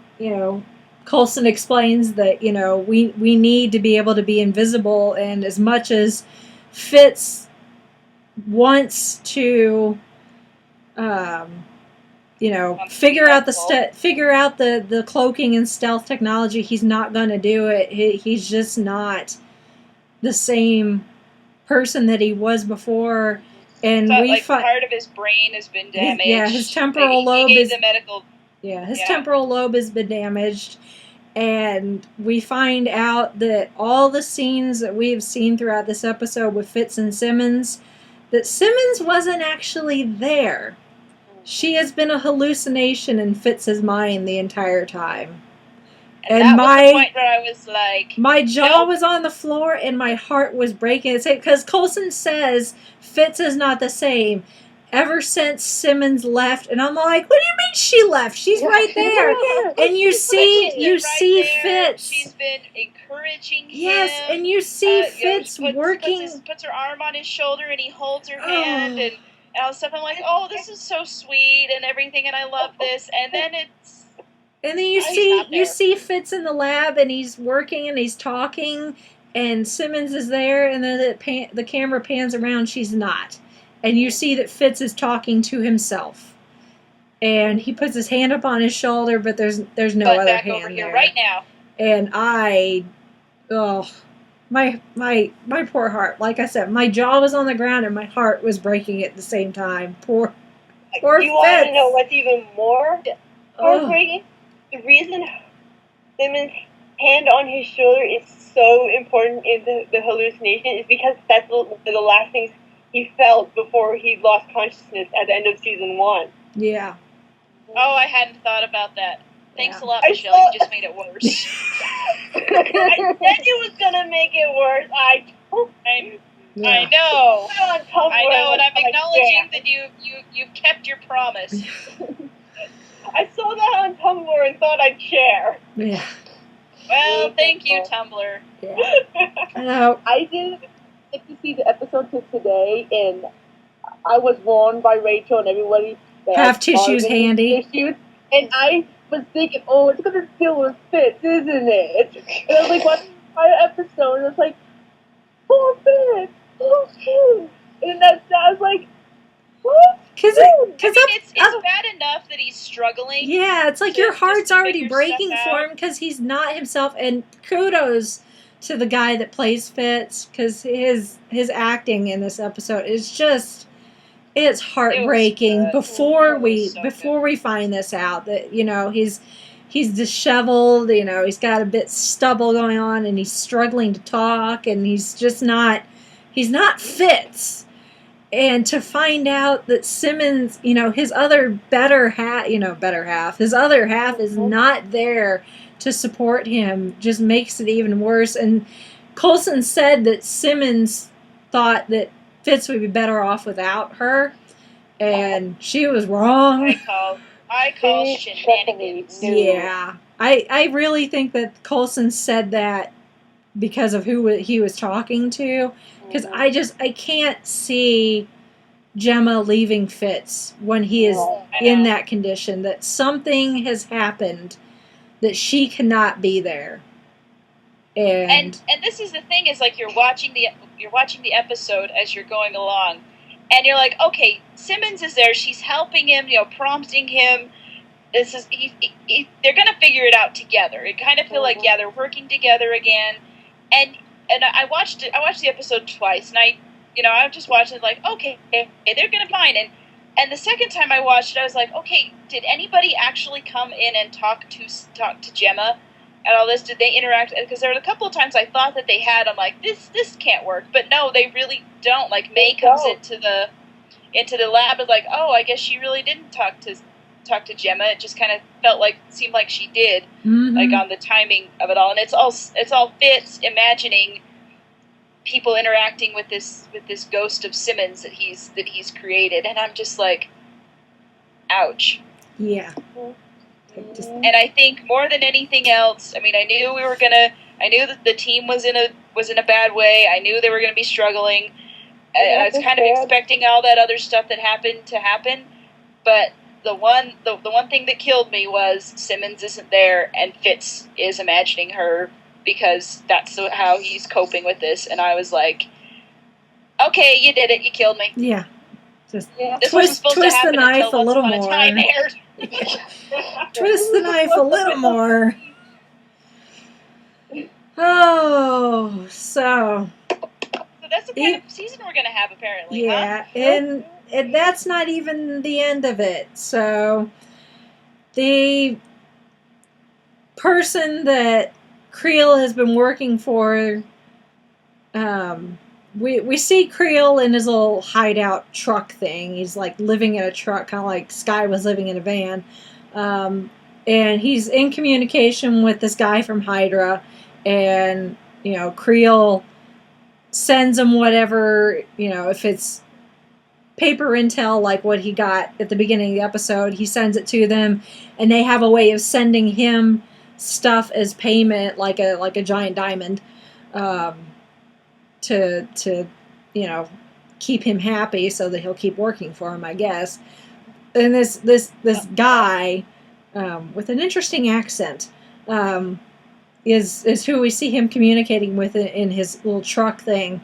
Coulson explains that we need to be able to be invisible, and as much as Fitz wants to figure out the cloaking and stealth technology, he's not going to do it. He's just not the same person that he was before, and part of his brain has been damaged. His temporal lobe is the medical. Temporal lobe has been damaged, and we find out that all the scenes that we have seen throughout this episode with Fitz and Simmons, that Simmons wasn't actually there. She has been a hallucination in Fitz's mind the entire time. And that was the point where I was like... My jaw was on the floor and my heart was breaking. Because Coulson says Fitz is not the same ever since Simmons left. And I'm like, what do you mean she left? She's right there. And you see Fitz. She's been encouraging him. Yes, and you see Fitz working. Puts her arm on his shoulder and he holds her hand and all stuff. I'm like, oh, this is so sweet and everything, and I love this. And then it's... And then you see Fitz in the lab, and he's working, and he's talking, and Simmons is there, and then the camera pans around, she's not. And you see that Fitz is talking to himself. And he puts his hand up on his shoulder, but there's no other back hand over here there. right now. And my poor heart. Like I said, my jaw was on the ground, and my heart was breaking at the same time. Poor You Fitz. want to know what's even more heartbreaking? The reason Simmons' hand on his shoulder is so important in the hallucination is because that's the last things he felt before he lost consciousness at the end of season 1. Yeah. Oh, I hadn't thought about that. Thanks a lot, I Michelle. thought- You just made it worse. I said it was gonna make it worse. I know. I know, and I'm acknowledging that you've kept your promise. I saw that on Tumblr and thought I'd share. Yeah. Well, thank you, Tumblr. Yeah. I didn't get to see the episode till today, and I was warned by Rachel and everybody that Have tissues handy. Tissues, and I was thinking, oh, it's gonna deal with Fitz, isn't it? And I was like, watching the entire episode, and I was like, poor Fitz, poor Fitz. And I was like, what? Because it's bad enough that he's struggling. Yeah, it's like to your heart's just already figure breaking stuff for out. him because he's not himself. And kudos to the guy that plays Fitz, because his acting in this episode is just, it's heartbreaking. good. Before It we was so we find this out that he's disheveled, he's got a bit stubble going on, and he's struggling to talk, and he's just not Fitz. And to find out that Simmons, his other better half, his other half is not there to support him, just makes it even worse. And Coulson said that Simmons thought that Fitz would be better off without her, and she was wrong. I call shenanigans. Yeah, I really think that Coulson said that because of who he was talking to. Because I can't see Gemma leaving Fitz when he is in that condition. That something has happened that she cannot be there. And this is the thing, is like you're watching the episode as you're going along, and you're like, okay, Simmons is there. She's helping him, prompting him. This is they're gonna figure it out together. It kind of feel like they're working together again, and I watched the episode twice, and I just watched it like, okay, they're gonna find it. And the second time I watched it, I was like, okay, did anybody actually come in and talk to Gemma? at all this? Did they interact? Because there were a couple of times I thought that they had. I'm like, this can't work. But no, they really don't. Like May comes into the lab and like, oh, I guess she really didn't talk to Gemma. It just kind of seemed like she did, like on the timing of it all. And it's all Fitz imagining people interacting with this ghost of Simmons that he's created, and I'm just like, ouch. Yeah. And I think more than anything else, I mean, I knew that the team was in a bad way. I knew they were going to be struggling. I was kind of expecting all that other stuff that happened to happen, but the one thing that killed me was Simmons isn't there and Fitz is imagining her because that's how he's coping with this. And I was like, okay, you did it. You killed me. Yeah. Just this wasn't supposed twist to happen the knife until a little Once more. Upon a Time aired. Twist the knife a little more. Oh, so that's the kind of season we're going to have, apparently. Yeah, huh? and that's not even the end of it. So the person that Creel has been working for, we see Creel in his little hideout truck thing. He's like living in a truck, kind of like Sky was living in a van. And he's in communication with this guy from Hydra, and Creel sends him whatever, if it's paper intel like what he got at the beginning of the episode, he sends it to them, and they have a way of sending him stuff as payment, like a giant diamond, to keep him happy so that he'll keep working for him, I guess. And this guy with an interesting accent is who we see him communicating with in his little truck thing.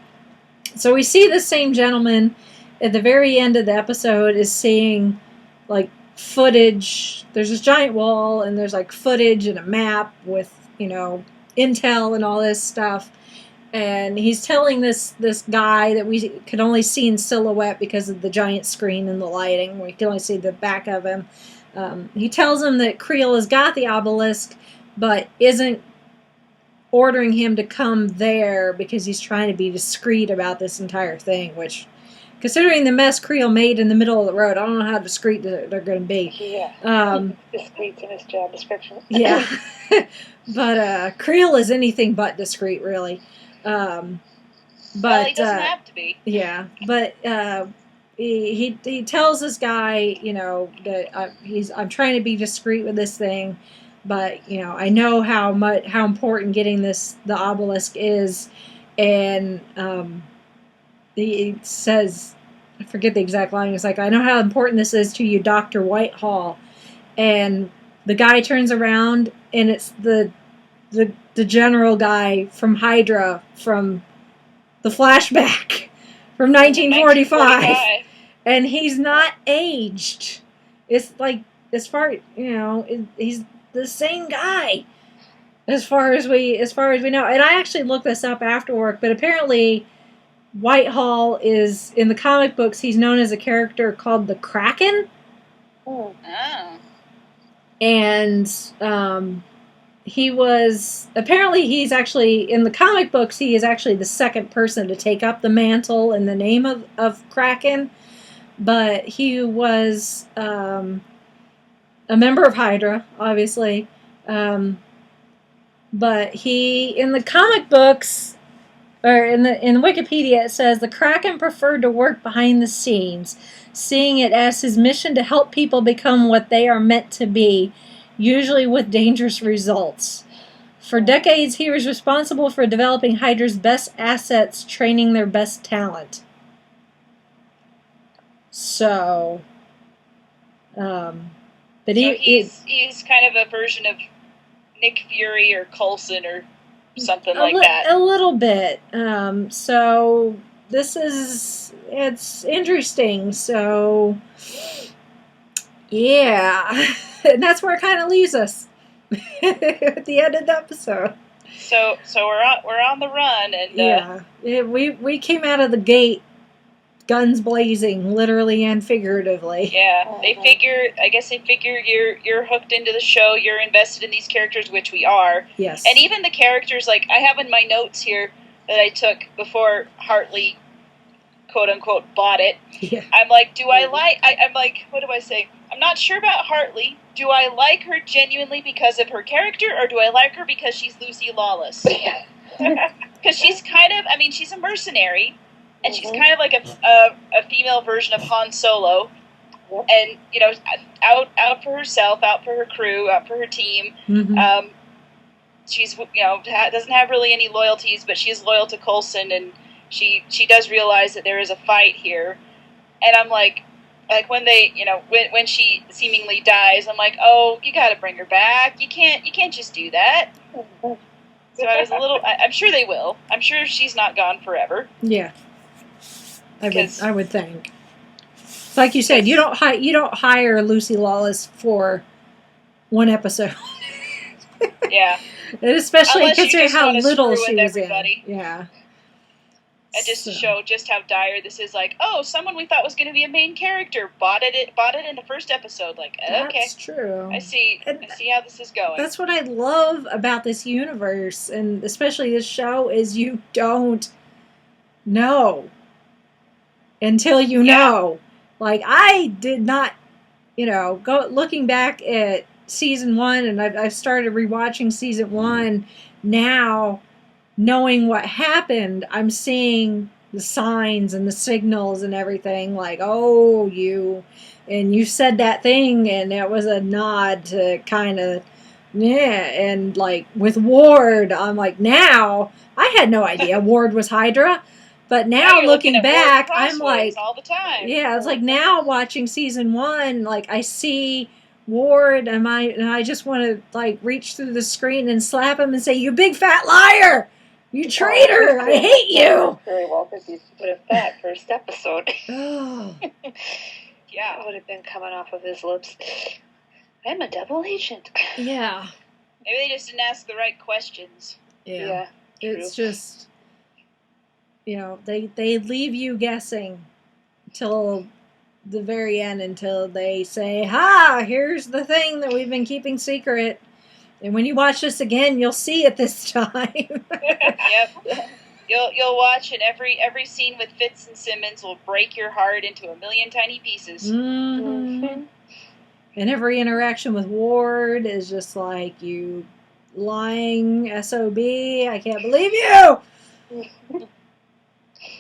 So we see the same gentleman at the very end of the episode is seeing like footage. There's this giant wall and there's like footage and a map with intel and all this stuff. And he's telling this guy that we could only see in silhouette because of the giant screen and the lighting. We can only see the back of him. He tells him that Creel has got the obelisk, but isn't ordering him to come there because he's trying to be discreet about this entire thing, which, considering the mess Creel made in the middle of the road, I don't know how discreet they're going to be. Yeah. Discreet's in his job description. Yeah. But Creel is anything but discreet, really. But well, he doesn't have to be. Yeah, but he tells this guy, that I'm trying to be discreet with this thing, but I know how important getting the obelisk is, and he says, I forget the exact line. It's like, I know how important this is to you, Dr. Whitehall, and the guy turns around and it's the general guy from Hydra from the flashback from 1945. And he's not aged. It's like, as far he's the same guy as far as we know. And I actually looked this up after work, but apparently Whitehall is, in the comic books, he's known as a character called the Kraken. Oh. And he's actually, in the comic books, he is actually the second person to take up the mantle in the name of Kraken. But he was a member of Hydra, obviously. But he, in the comic books, or in Wikipedia, it says the Kraken preferred to work behind the scenes, seeing it as his mission to help people become what they are meant to be, usually with dangerous results. For decades, he was responsible for developing Hydra's best assets, training their best talent. So, but he's kind of a version of Nick Fury or Coulson or something like that. A little bit. So it's interesting. So, yeah, and that's where it kind of leaves us at the end of the episode. So we're on the run, and we came out of the gate guns blazing, literally and figuratively. Yeah, they figure. I guess they figure you're hooked into the show. You're invested in these characters, which we are. Yes. And even the characters, like I have in my notes here that I took before Hartley, quote unquote, bought it. Yeah. I'm like, do I like? I'm like, what do I say? I'm not sure about Hartley. Do I like her genuinely because of her character, or do I like her because she's Lucy Lawless? Because she's kind of, I mean, she's a mercenary, and she's kind of like a female version of Han Solo, and you know, out for herself, out for her crew, out for her team. Mm-hmm. She's, you know, doesn't have really any loyalties, but she is loyal to Coulson, and she does realize that there is a fight here. And I'm like when they, you know, when she seemingly dies, I'm like, oh, you got to bring her back. You can't just do that. So I was a little. I'm sure they will. I'm sure she's not gone forever. Yeah. I would think. Like you said, you don't hire Lucy Lawless for one episode. Yeah. And especially Unless you considering just how wanna little screw she with was everybody. in. Yeah. And just to So. show just how dire this is, like, oh, someone we thought was going to be a main character bought it in the first episode. Like, okay, That's true. I see how this is going. That's what I love about this universe, and especially this show, is you don't know until you know. Like, I did not, you know, go looking back at season 1, and I've started rewatching season 1 now. Knowing what happened, I'm seeing the signs and the signals and everything, like, oh, you said that thing, and it was a nod to kind of, yeah, and like with Ward, I'm like, now, I had no idea Ward was Hydra, but now looking back, I'm like, all the time. Yeah, it's like now watching season 1, like I see Ward, and I just want to like reach through the screen and slap him and say, you big fat liar! You traitor! I hate you! Very well, because you would have that first episode. Oh. Yeah. That would have been coming off of his lips. I'm a double agent. Yeah. Maybe they just didn't ask the right questions. Yeah. It's just, you know, they leave you guessing till the very end, until they say, ha, here's the thing that we've been keeping secret. And when you watch this again, you'll see it this time. Yep. You'll watch, and every scene with Fitz and Simmons will break your heart into a million tiny pieces. Mm-hmm. And every interaction with Ward is just like, you lying SOB, I can't believe you!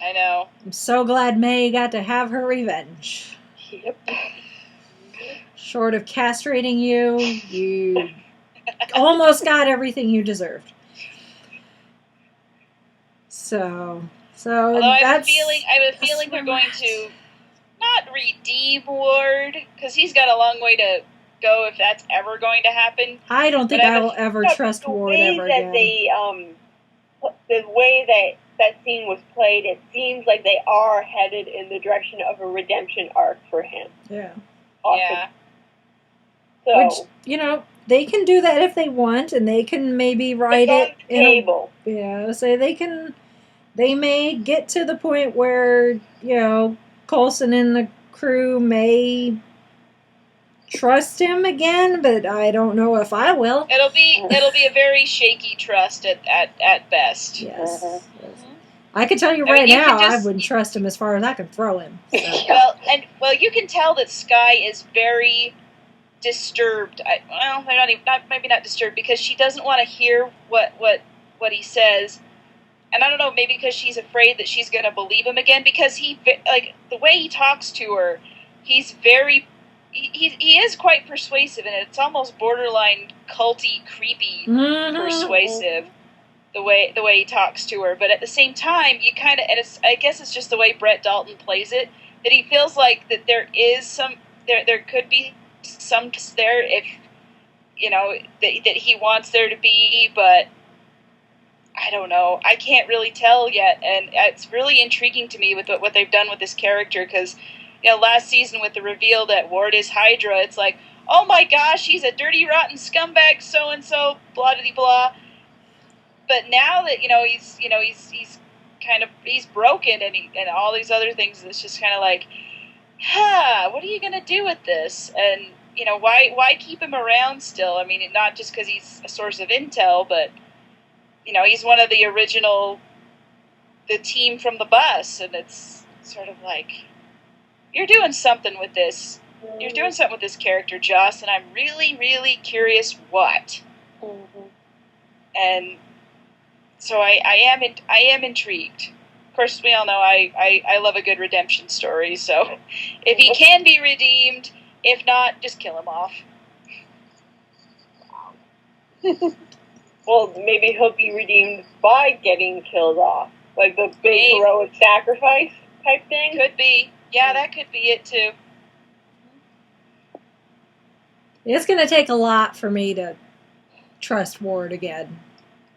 I know. I'm so glad May got to have her revenge. Yep. Short of castrating you, you almost got everything you deserved. So Although I have that's, a feeling they're going to not redeem Ward, because he's got a long way to go if that's ever going to happen. I don't think I will ever trust Ward ever again. The way that scene was played, it seems like they are headed in the direction of a redemption arc for him. Yeah. Awesome. Yeah. So, Which, you know, they can do that if they want, and they can maybe write it it's on the table. They may get to the point where, you know, Coulson and the crew may trust him again, but I don't know if I will. It'll be a very shaky trust at best. Yes. Mhm. Yes. I can tell you I mean, right you now, can just- I wouldn't trust him as far as I can throw him. So. Well, you can tell that Skye is very disturbed. Maybe not disturbed, because she doesn't want to hear what he says. And I don't know, maybe because she's afraid that she's going to believe him again, because the way he talks to her, he's very, he is quite persuasive, and it's almost borderline culty, creepy, persuasive, the way he talks to her. But at the same time, you kind of, and I guess it's just the way Brett Dalton plays it, that he feels like that there could be some there, if, you know, that he wants there to be, but I don't know. I can't really tell yet, and it's really intriguing to me with what they've done with this character, because, you know, last season with the reveal that Ward is Hydra, it's like, oh my gosh, he's a dirty, rotten scumbag, so and so, blah blah blah. But now that he's he's broken and all these other things. It's just kind of like, what are you gonna do with this? And why keep him around still? I mean, not just because he's a source of intel, but he's one of the original, the team from the bus, and it's sort of like, you're doing something with this. You're doing something with this character, Joss, and I'm really, really curious what. Mm-hmm. And so I am intrigued. Of course, we all know I love a good redemption story, so if he can be redeemed, if not, just kill him off. Well, maybe he'll be redeemed by getting killed off. Like the big heroic sacrifice type thing? Could be. Yeah, that could be it, too. It's going to take a lot for me to trust Ward again.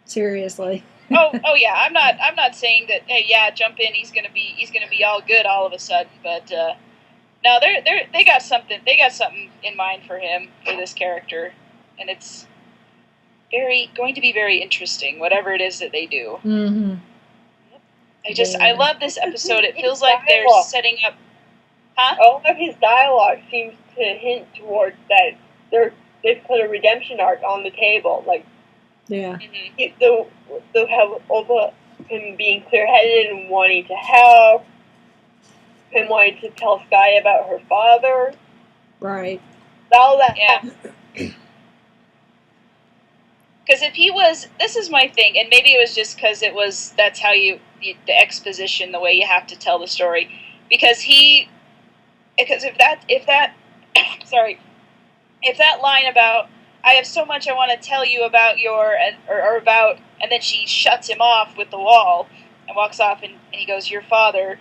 Seriously. oh yeah. I'm not saying that. Hey, yeah, jump in. He's gonna be all good all of a sudden. But no, they got something. They got something in mind for him, for this character, and it's going to be very interesting. Whatever it is that they do. Mm-hmm. I love this episode. It feels like they're setting up. Huh? All of his dialogue seems to hint towards that they put a redemption arc on the table. Like, yeah, mm-hmm. They'll have over him being clear-headed and wanting to help, him wanting to tell Sky about her father. right. All that. Yeah. Because if he was, this is my thing, and maybe it was just because that's how the exposition, the way you have to tell the story. Because if that line about, I have so much I want to tell you about and then she shuts him off with the wall and walks off, and he goes, your father,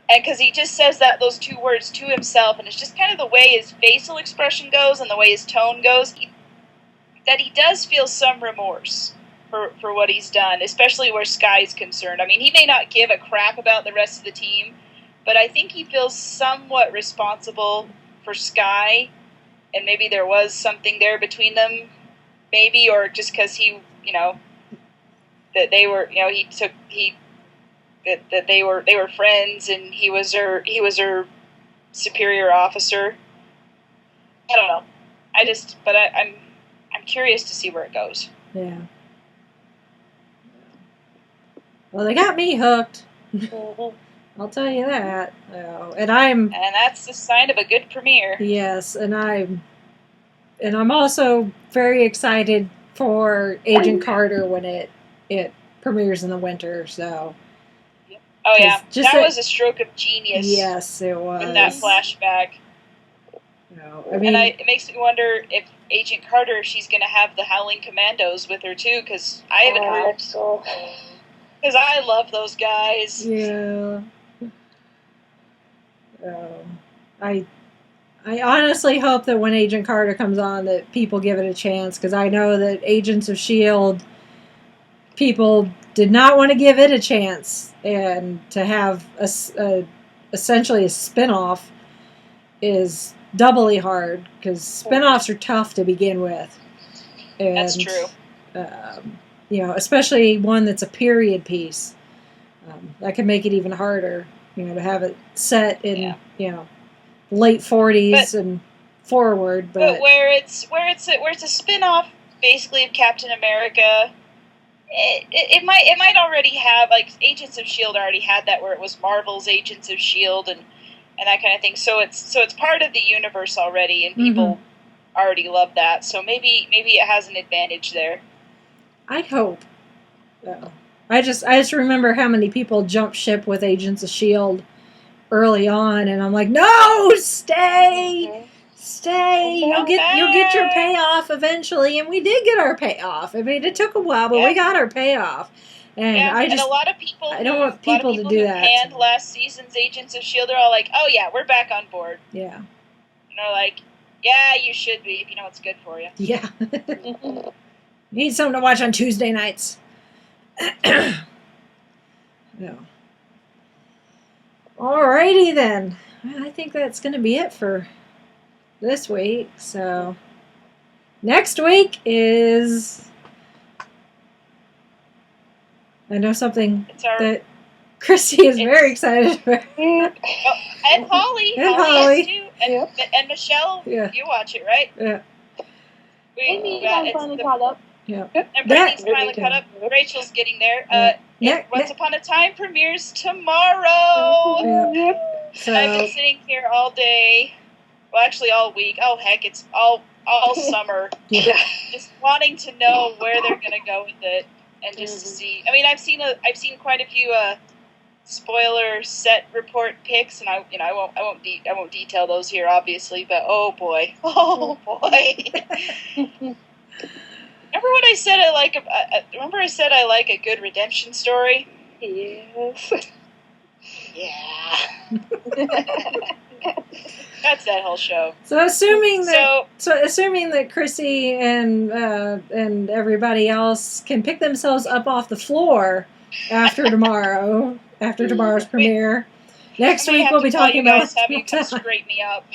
and because he just says those two words to himself, and it's just kind of the way his facial expression goes and the way his tone goes, that he does feel some remorse for what he's done, especially where Sky's concerned. I mean, he may not give a crap about the rest of the team, but I think he feels somewhat responsible for Sky, and maybe there was something there between them, maybe, or just because he, that they were, that they were friends, and he was her superior officer. I don't know. I'm curious to see where it goes. Yeah. Well, they got me hooked. I'll tell you that. And that's the sign of a good premiere. Yes, and I'm also very excited for Agent Carter when it premieres in the winter. So. Oh yeah, that was a stroke of genius. Yes, it was. With that flashback. No, I mean, it makes me wonder if Agent Carter, she's going to have the Howling Commandos with her too, because I haven't heard. Because I love those guys. Yeah. I honestly hope that when Agent Carter comes on, that people give it a chance, because I know that Agents of S.H.I.E.L.D. people did not want to give it a chance, and to have essentially a spin-off is doubly hard, because spin-offs are tough to begin with. And, that's true. Especially one that's a period piece. That can make it even harder, to have it set in, late 40s and forward. But where it's a spin-off, basically, of Captain America. It might already have, like, Agents of S.H.I.E.L.D. already had that, where it was Marvel's Agents of S.H.I.E.L.D. and that kind of thing. So it's part of the universe already, and people already love that. So maybe it has an advantage there. I hope. I just remember how many people jumped ship with Agents of S.H.I.E.L.D. early on, and I'm like, no, stay. Stay. You'll get your payoff eventually, and we did get our payoff. I mean, it took a while, but we got our payoff. And and a lot of people, I don't want people to do that. And last season's Agents of S.H.I.E.L.D. are all like, oh yeah, we're back on board. Yeah. And they're like, yeah, you should be if you know what's good for you. Yeah. Need something to watch on Tuesday nights. No. Alrighty then. Well, I think that's going to be it for this week. So next week is, I know something that Christy is very excited for it. And Holly. And Holly Holly. is too. And Michelle, Yeah. you watch it, right? Yeah. I'm finally caught up. Yeah. And Brittany's finally caught up. Rachel's getting there. Once Upon a Time premieres tomorrow. Yeah. So I've been sitting here all day. Well, actually, all week. Oh heck, it's all summer. yeah. Just wanting to know where they're gonna go with it, and just to see. I mean, I've seen quite a few spoiler set report pics, and I won't detail those here, obviously. But oh boy. Remember when I said remember I said I like a good redemption story? Yes. Yeah. That's that whole show. So assuming that Chrissy and everybody else can pick themselves up off the floor after tomorrow's premiere. Next week we'll be talking about scrape me up.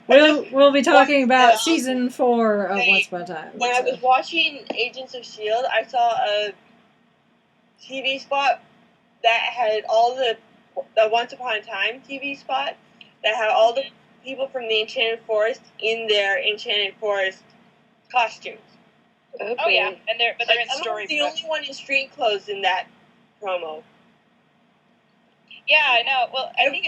We'll be talking about season 4 of Once Upon a Time. When I was watching Agents of S.H.I.E.L.D., I saw a TV spot that had all the Once Upon a Time TV spot that had all the people from the Enchanted Forest in their Enchanted Forest costumes. Okay. Oh yeah, and they're in story. I'm the only one in street clothes in that promo. Yeah, I know. Well, I think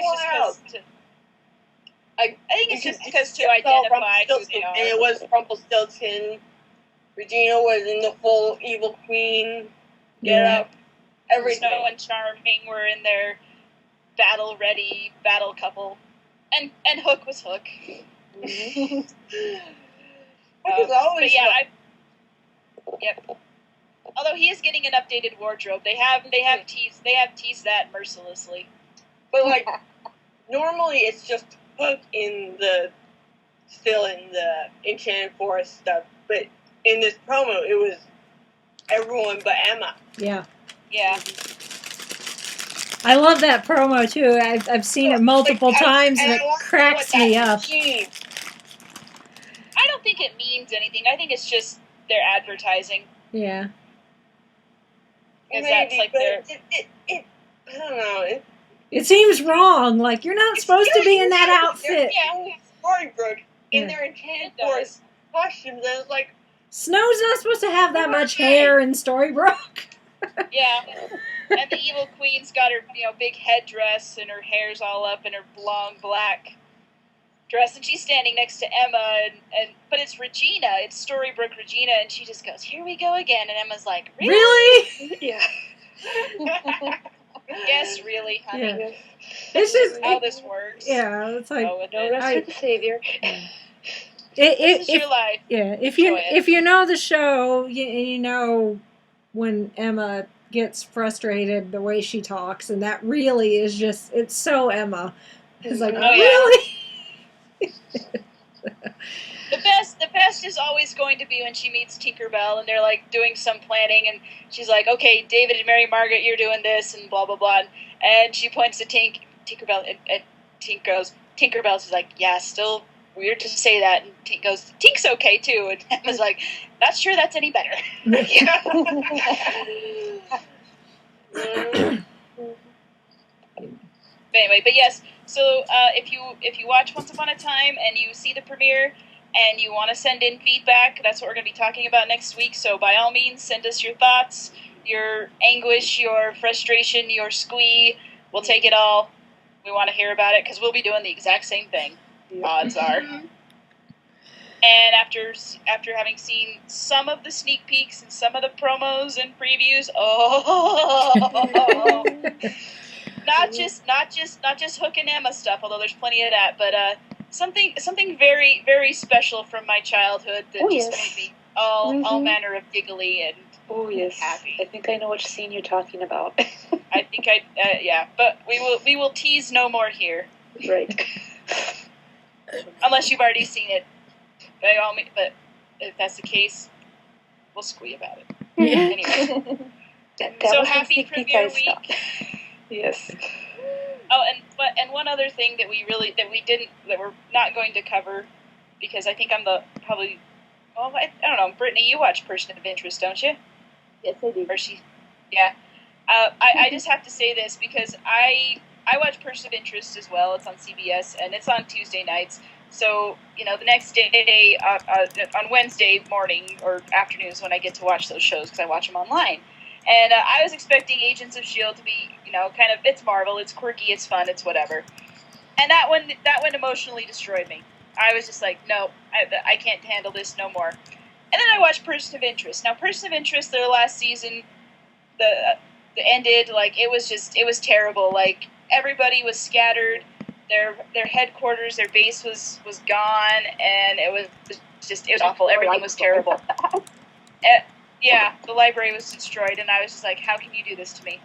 it's just because to identify who they are. And it was Rumpelstiltskin. Regina was in the full evil queen getup. Everything. Snow and Charming were in their battle-ready battle couple. And Hook was Hook. Always Yep. Although he is getting an updated wardrobe. They have teased that mercilessly. But like normally it's just Hook still in the Enchanted Forest stuff. But in this promo it was everyone but Emma. Yeah. Yeah. I love that promo too. I've seen it multiple times and it cracks me up. I don't think it means anything. I think it's just their advertising. Yeah. Because that's like their... I don't know. It seems wrong. Like, you're not supposed to be in that outfit. Yeah, Storybrooke in their Enchanted Forest costumes. And it's like... Snow's not supposed to have that much hair in Storybrooke. Yeah. And the evil queen's got her, big headdress and her hair's all up in her long black dress, and she's standing next to Emma, but it's Regina, it's Storybrooke Regina, and she just goes, "Here we go again," and Emma's like, "Really?" Yeah. Yes, really, honey. Yeah. It's just how this works. Yeah, it's like no rest for the savior. This is your life. Yeah, if you know the show, you know when Emma gets frustrated the way she talks, and that really is just, it's so Emma. It's like, really? The best is always going to be when she meets Tinkerbell and they're like doing some planning, and she's like, "Okay, David and Mary Margaret, you're doing this," and blah blah blah, and she points to Tinkerbell, and Tink goes, Tinkerbell's like, "Yeah, still weird to say that," and Tink goes, "Tink's okay too," and Emma's like, "Not sure that's any better." Anyway, but yes, so if you watch Once Upon a Time and you see the premiere and you want to send in feedback, that's what we're going to be talking about next week. So by all means, send us your thoughts, your anguish, your frustration, your squee. We'll take it all. We want to hear about it because we'll be doing the exact same thing. Odds are. And after having seen some of the sneak peeks and some of the promos and previews, not just Hook and Emma stuff, although there's plenty of that, but something very, very special from my childhood that made me all manner of giggly and happy. I think I know which scene you're talking about. I think but we will tease no more here. Right. Unless you've already seen it. But if that's the case, we'll squee about it. Yeah. Anyway. So happy premiere week. Yes. Oh, and one other thing that we're not going to cover, because I think I'm I don't know, Brittany, you watch Person of Interest, don't you? Yes, I do. Or she, yeah. I just have to say this because I watch Person of Interest as well. It's on CBS and it's on Tuesday nights. So, the next day, on Wednesday morning or afternoons when I get to watch those shows because I watch them online. And I was expecting Agents of S.H.I.E.L.D. to be, kind of, it's Marvel, it's quirky, it's fun, it's whatever. And that one emotionally destroyed me. I was just like, no, I can't handle this no more. And then I watched Person of Interest. Now, Person of Interest, their last season, the ended, like, it was terrible. Like, everybody was scattered. Their headquarters, their base was gone, and it was awful. Everything was terrible. Yeah, the library was destroyed, and I was just like, how can you do this to me?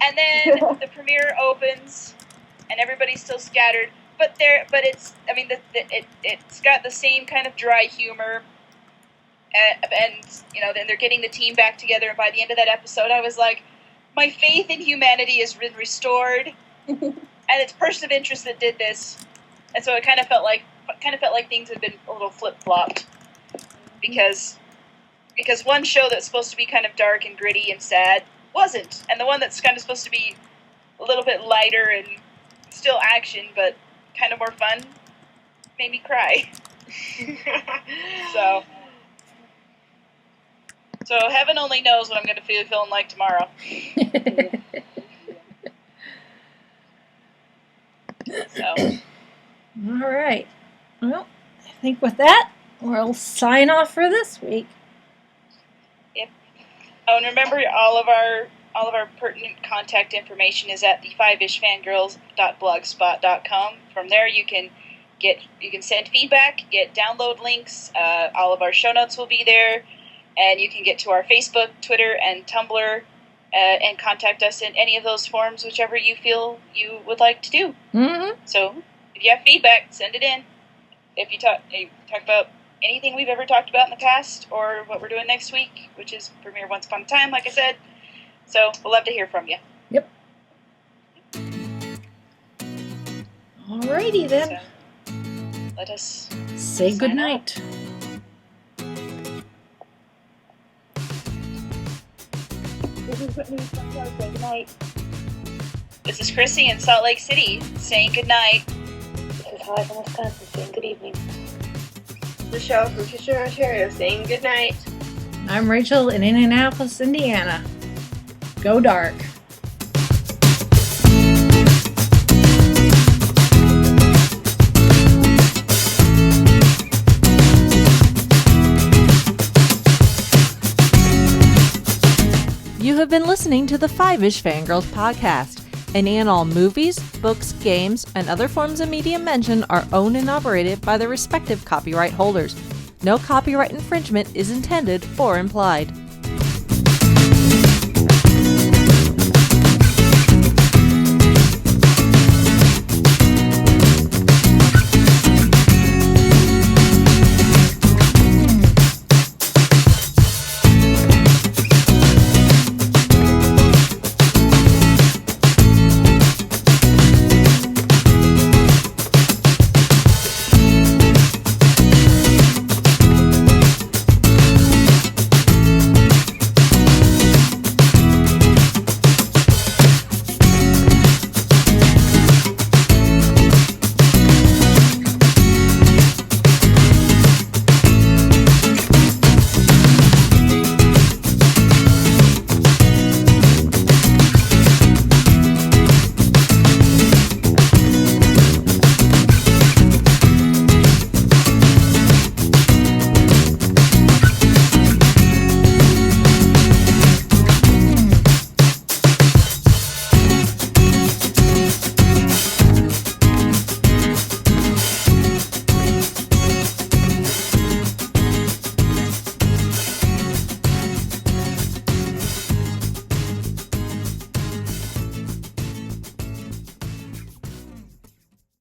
And then the premiere opens, and everybody's still scattered, but it's got the same kind of dry humor, and then they're getting the team back together, and by the end of that episode, I was like, my faith in humanity has been restored. And it's Person of Interest that did this, and so it kind of felt like things had been a little flip flopped, because one show that's supposed to be kind of dark and gritty and sad wasn't, and the one that's kind of supposed to be a little bit lighter and still action but kind of more fun made me cry. So heaven only knows what I'm going to feel feeling like tomorrow. So. All right. Well, I think with that, we'll sign off for this week. Yep. Oh, and remember, all of our pertinent contact information is at the 5ishfangirls.blogspot.com. From there, you can send feedback, get download links. All of our show notes will be there, and you can get to our Facebook, Twitter, and Tumblr. And contact us in any of those forms, whichever you feel you would like to do. Mm-hmm. So, if you have feedback, send it in. If you talk about anything we've ever talked about in the past, or what we're doing next week, which is Premiere Once Upon a Time, like I said. So, we'll love to hear from you. Yep. Alrighty then. So, let us say good night. This is Whitney from Thursday. Good night. This is Chrissy in Salt Lake City saying good night. This is Holly from Wisconsin saying good evening. Michelle from Kitchener, Ontario saying good night. I'm Rachel in Indianapolis, Indiana. Go dark. You have been listening to the 5-ish Fangirls podcast. Any and all movies, books, games, and other forms of media mentioned are owned and operated by the respective copyright holders. No copyright infringement is intended or implied.